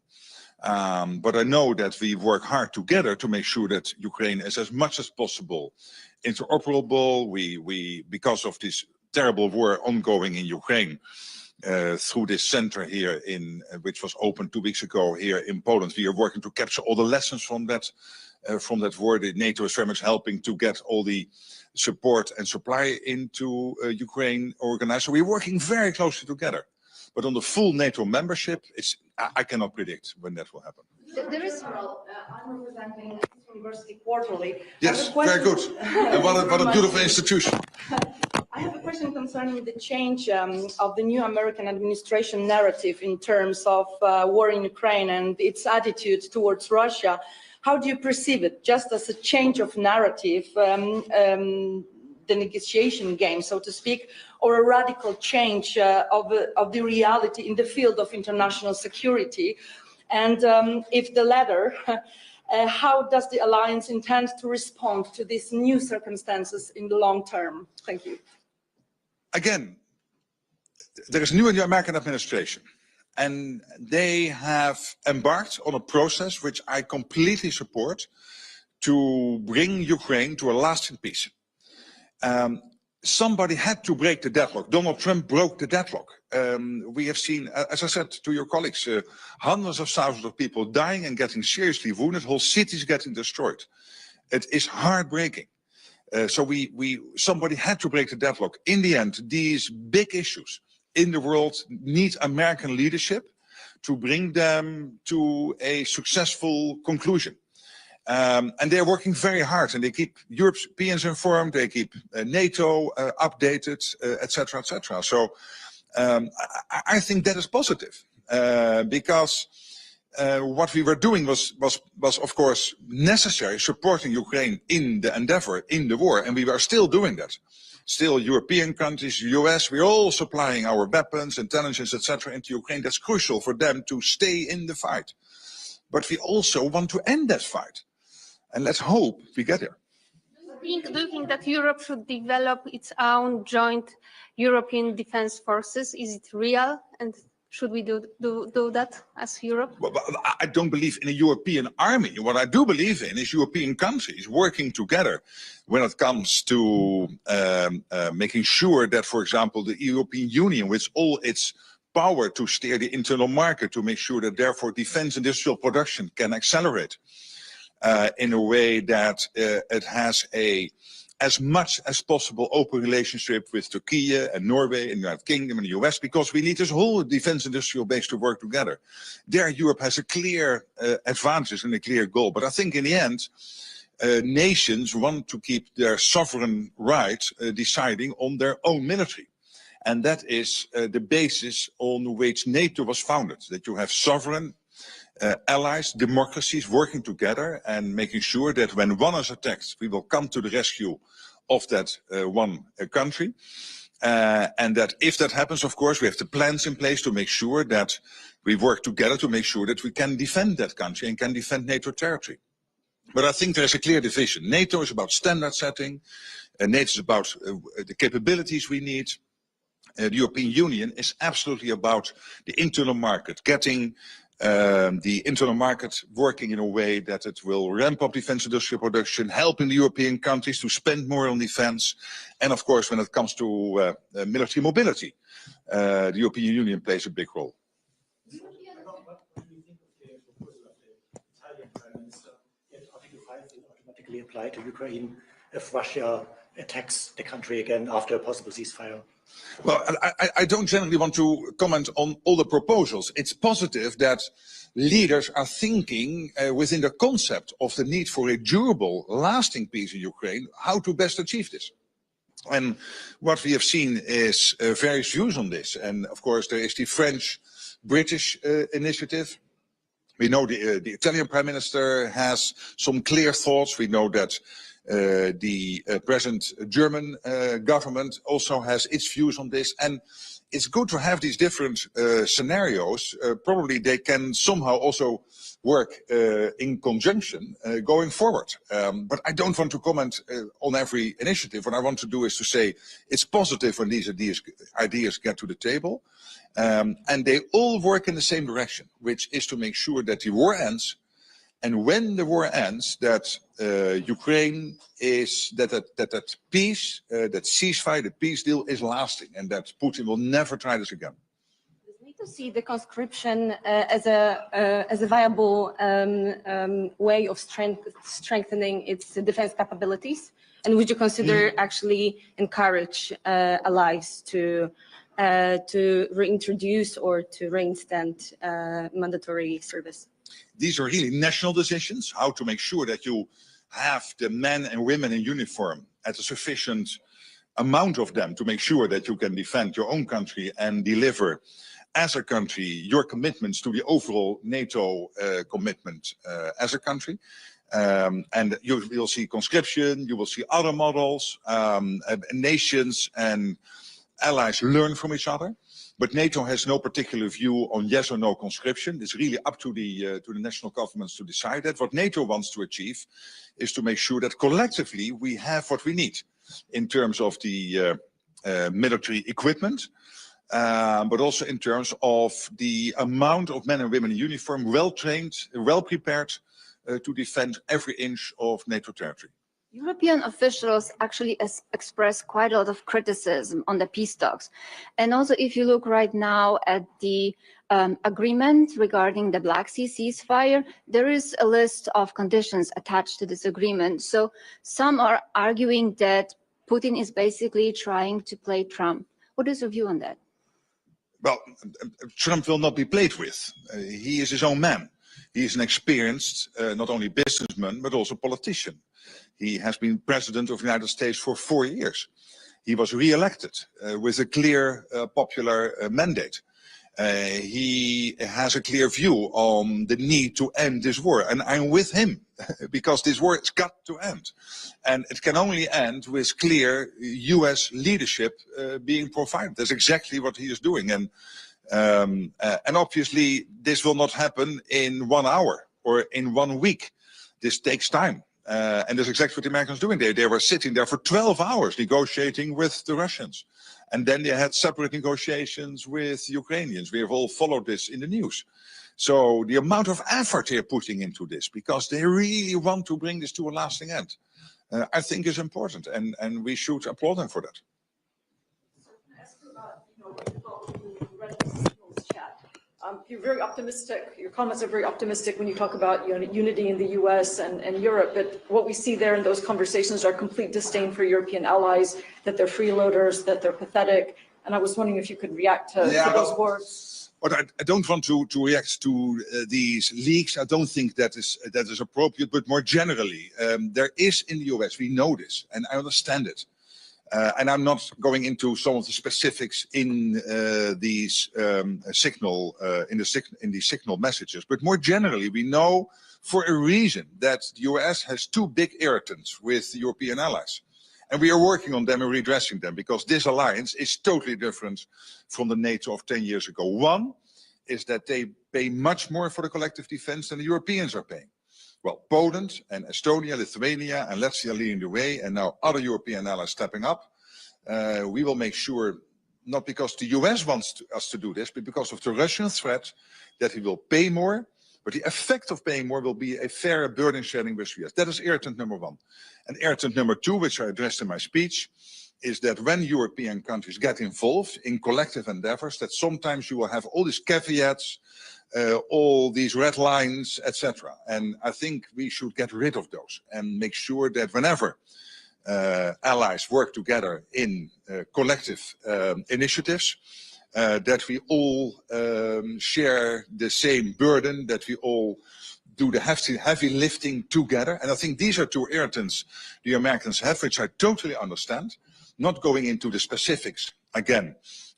But I know that we work hard together to make sure that Ukraine is as much as possible interoperable. We because of this terrible war ongoing in Ukraine, through this center here which was opened 2 weeks ago here in Poland. We are working to capture all the lessons from that war. NATO is very much helping to get all the support and supply into Ukraine organized. So we're working very closely together. But on the full NATO membership, I cannot predict when that will happen. There is, I'm representing University Quarterly. Yes, very good. And what a beautiful institution. I have a question concerning the change of the new American administration narrative in terms of war in Ukraine and its attitude towards Russia. How do you perceive it? Just as a change of narrative, the negotiation game, so to speak, or a radical change of the reality in the field of international security? And if the latter, how does the alliance intend to respond to these new circumstances in the long term? Thank you. Again, there is new in the American administration, and they have embarked on a process which I completely support to bring Ukraine to a lasting peace. Somebody had to break the deadlock. Donald Trump broke the deadlock. We have seen, as I said to your colleagues, hundreds of thousands of people dying and getting seriously wounded, whole cities getting destroyed. It is heartbreaking. So somebody had to break the deadlock. In the end, these big issues in the world need American leadership to bring them to a successful conclusion. And they're working very hard, and they keep Europeans informed, they keep NATO updated, etc., etc. So I think that is positive, because what we were doing was of course necessary, supporting Ukraine in the endeavor, in the war, and we were still doing that. Still, European countries, US, we're all supplying our weapons, intelligence, etc. into Ukraine. That's crucial for them to stay in the fight. But we also want to end that fight. And let's hope we get there. Do you think that Europe should develop its own joint European defense forces? Is it real? And should we do that as Europe? Well, I don't believe in a European army. What I do believe in is European countries working together when it comes to making sure that, for example, the European Union, with all its power to steer the internal market, to make sure that therefore defense industrial production can accelerate in a way that it has as much as possible open relationship with Turkey and Norway and the United Kingdom and the US, because we need this whole defense industrial base to work together. There Europe has a clear advantage and a clear goal. But I think in the end, nations want to keep their sovereign right deciding on their own military. And that is the basis on which NATO was founded, that you have sovereign allies, democracies working together and making sure that when one is attacked, we will come to the rescue of that one country. And that if that happens, of course, we have the plans in place to make sure that we work together to make sure that we can defend that country and can defend NATO territory. But I think there's a clear division. NATO is about standard setting, NATO is about the capabilities we need. The European Union is absolutely about the internal market, getting the internal market working in a way that it will ramp up defense industrial production, helping the European countries to spend more on defense. And of course, when it comes to military mobility, the European Union plays a big role. Automatically apply to Ukraine if Russia attacks the country again after a possible ceasefire? Well, I don't generally want to comment on all the proposals. It's positive that leaders are thinking within the concept of the need for a durable, lasting peace in Ukraine, how to best achieve this. And what we have seen is various views on this. And of course, there is the French-British initiative. We know the Italian Prime Minister has some clear thoughts. We know that the present German government also has its views on this. And it's good to have these different scenarios. Probably they can somehow also work in conjunction going forward. But I don't want to comment on every initiative. What I want to do is to say it's positive when these ideas get to the table. And they all work in the same direction, which is to make sure that the war ends. And when the war ends, that Ukraine is, that peace, that ceasefire, the peace deal is lasting, and that Putin will never try this again. you see the conscription as a viable way of strengthening its defense capabilities? And would you consider actually encourage allies to reintroduce or to reinstate mandatory service? These are really national decisions, how to make sure that you have the men and women in uniform at a sufficient amount of them to make sure that you can defend your own country and deliver as a country your commitments to the overall NATO commitment as a country. And you will see conscription, you will see other models, nations and allies learn from each other. But NATO has no particular view on yes or no conscription. It's really up to the national governments to decide that. What NATO wants to achieve is to make sure that collectively we have what we need in terms of the military equipment, but also in terms of the amount of men and women in uniform, well trained, well prepared to defend every inch of NATO territory. European officials actually express quite a lot of criticism on the peace talks. And also, if you look right now at the agreement regarding the Black Sea ceasefire, there is a list of conditions attached to this agreement. So some are arguing that Putin is basically trying to play Trump. What is your view on that? Well, Trump will not be played with. He is his own man. He is an experienced, not only businessman, but also politician. He has been president of the United States for 4 years. He was re-elected with a clear popular mandate. He has a clear view on the need to end this war. And I'm with him because this war has got to end. And it can only end with clear US leadership being provided. That's exactly what he is doing. And obviously this will not happen in 1 hour or in 1 week. This takes time. And that's exactly what the Americans are doing. They were sitting there for 12 hours negotiating with the Russians. And then they had separate negotiations with the Ukrainians. We have all followed this in the news. So the amount of effort they're putting into this, because they really want to bring this to a lasting end, I think is important. And we should applaud them for that. You're very optimistic. Your comments are very optimistic when you talk about unity in the US and Europe. But what we see there in those conversations are complete disdain for European allies, that they're freeloaders, that they're pathetic. And I was wondering if you could react to those words. But I don't want to react to these leaks. I don't think that is appropriate. But more generally, there is in the US, we know this, and I understand it. And I'm not going into some of the specifics in these signal messages, but more generally, we know for a reason that the US has 2 big irritants with the European allies. And we are working on them and redressing them because this alliance is totally different from the NATO of 10 years ago. One is that they pay much more for the collective defense than the Europeans are paying. Well, Poland and Estonia, Lithuania and Latvia are leading the way, and now other European allies stepping up. We will make sure, not because the US wants us to do this, but because of the Russian threat, that we will pay more. But the effect of paying more will be a fairer burden sharing with the US. That is irritant number 1. And irritant number 2, which I addressed in my speech, is that when European countries get involved in collective endeavors, that sometimes you will have all these caveats, all these red lines, etc. And I think we should get rid of those and make sure that whenever allies work together in collective initiatives, that we all share the same burden, that we all do the heavy lifting together. And I think these are 2 irritants the Americans have, which I totally understand. Not going into the specifics, again,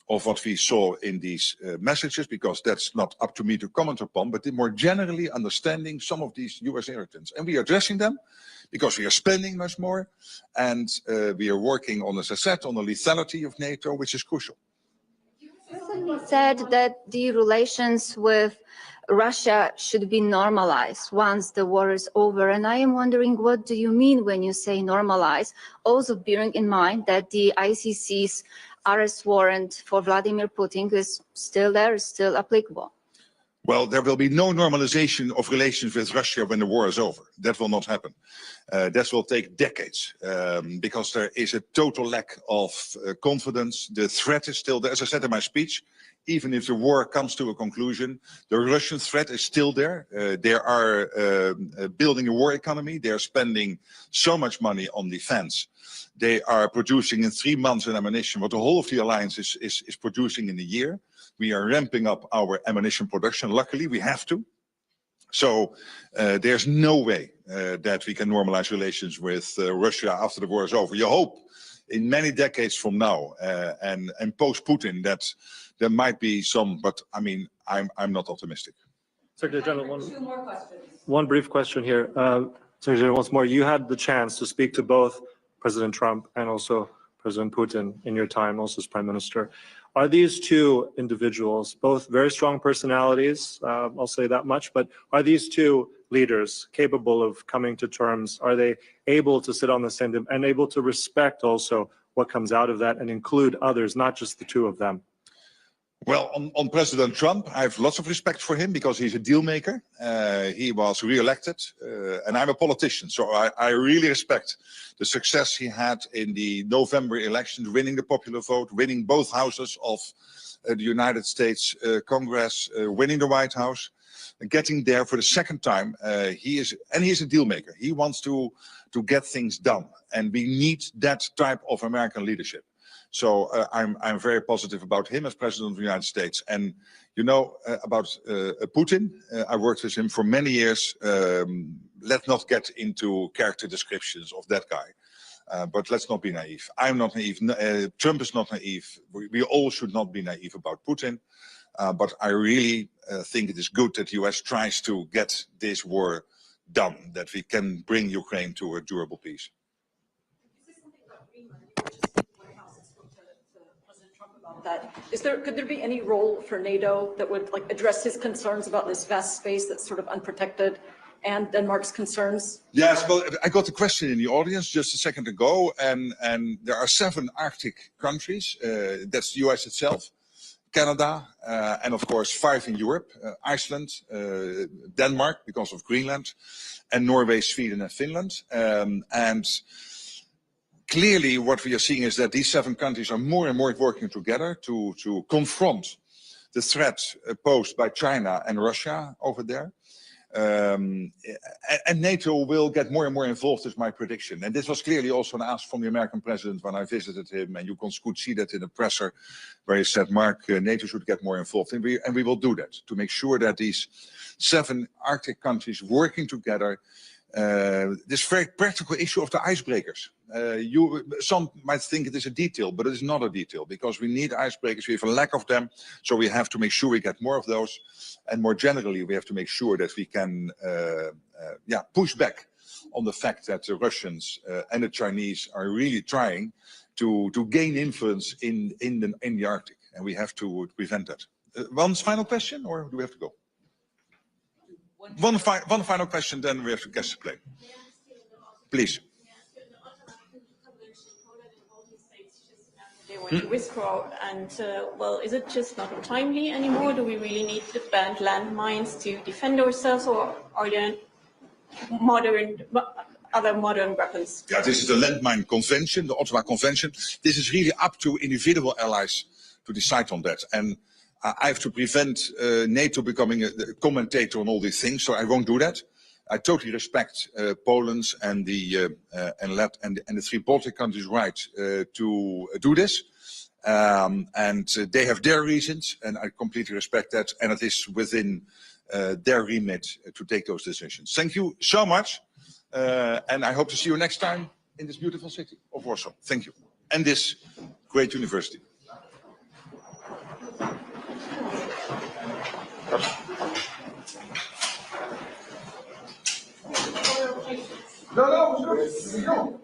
of what we saw in these messages, because that's not up to me to comment upon, but more generally understanding some of these US irritants. And we are addressing them because we are spending much more, and we are working on, as I said, on the lethality of NATO, which is crucial. You recently said that the relations with Russia should be normalized once the war is over. And I am wondering, what do you mean when you say normalize? Also bearing in mind that the ICC's arrest warrant for Vladimir Putin is still there, is still applicable. Well, there will be no normalization of relations with Russia when the war is over. That will not happen. That will take decades because there is a total lack of confidence. The threat is still there. As I said in my speech, even if the war comes to a conclusion, the Russian threat is still there. They are building a war economy. They are spending so much money on defense. They are producing in 3 months an ammunition what the whole of the alliance is producing in a year. We are ramping up our ammunition production. Luckily, we have to. So there's no way that we can normalize relations with Russia after the war is over. You hope in many decades from now and post-Putin that there might be some, but I mean, I'm not optimistic. Secretary General, Two more questions. one brief question here. Secretary General, once more, you had the chance to speak to both President Trump and also President Putin in your time also as Prime Minister. Are these two individuals, both very strong personalities, I'll say that much, but are these two leaders capable of coming to terms? Are they able to sit on the same and able to respect also what comes out of that and include others, not just the two of them? Well, on President Trump, I have lots of respect for him because he's a deal maker. He was re-elected, and I'm a politician, so I really respect the success he had in the November election, winning the popular vote, winning both houses of the United States Congress, winning the White House, and getting there for the second time. He is a deal maker. He wants to get things done, and we need that type of American leadership. So I'm very positive about him as President of the United States. And you know about Putin, I worked with him for many years. Let's not get into character descriptions of that guy. But let's not be naive. I'm not naive. Trump is not naive. We all should not be naive about Putin. But I really think it is good that the US tries to get this war done, that we can bring Ukraine to a durable peace. Could there be any role for NATO that would address his concerns about this vast space that's sort of unprotected and Denmark's concerns? Yes, well, I got a question in the audience just a second ago, and there are 7 Arctic countries. That's the US itself, Canada, and of course 5 in Europe, Iceland, Denmark because of Greenland, and Norway, Sweden, and Finland. And clearly, what we are seeing is that these 7 countries are more and more working together to confront the threat posed by China and Russia over there. And NATO will get more and more involved, is my prediction. And this was clearly also an ask from the American president when I visited him, and you could see that in the presser where he said, Mark, NATO should get more involved. And we will do that to make sure that these 7 Arctic countries working together. This very practical issue of the icebreakers. Some might think it is a detail, but it is not a detail because we need icebreakers. We have a lack of them, so we have to make sure we get more of those. And more generally, we have to make sure that we can push back on the fact that the Russians and the Chinese are really trying to gain influence in the Arctic, and we have to prevent that. One final question, or do we have to go? One final question, then we have to guess the plane. Please. They want to withdraw, and well, is it just not timely anymore? Do we really need to ban landmines to defend ourselves, or are there other modern weapons? Yeah, this is the Landmine Convention, the Ottawa Convention. This is really up to individual allies to decide on that. And I have to prevent NATO becoming a commentator on all these things, so I won't do that. I totally respect Poland's and the 3 Baltic countries' right to do this, and they have their reasons, and I completely respect that. And it is within their remit to take those decisions. Thank you so much, and I hope to see you next time in this beautiful city of Warsaw. Thank you, and this great university. No, no, no.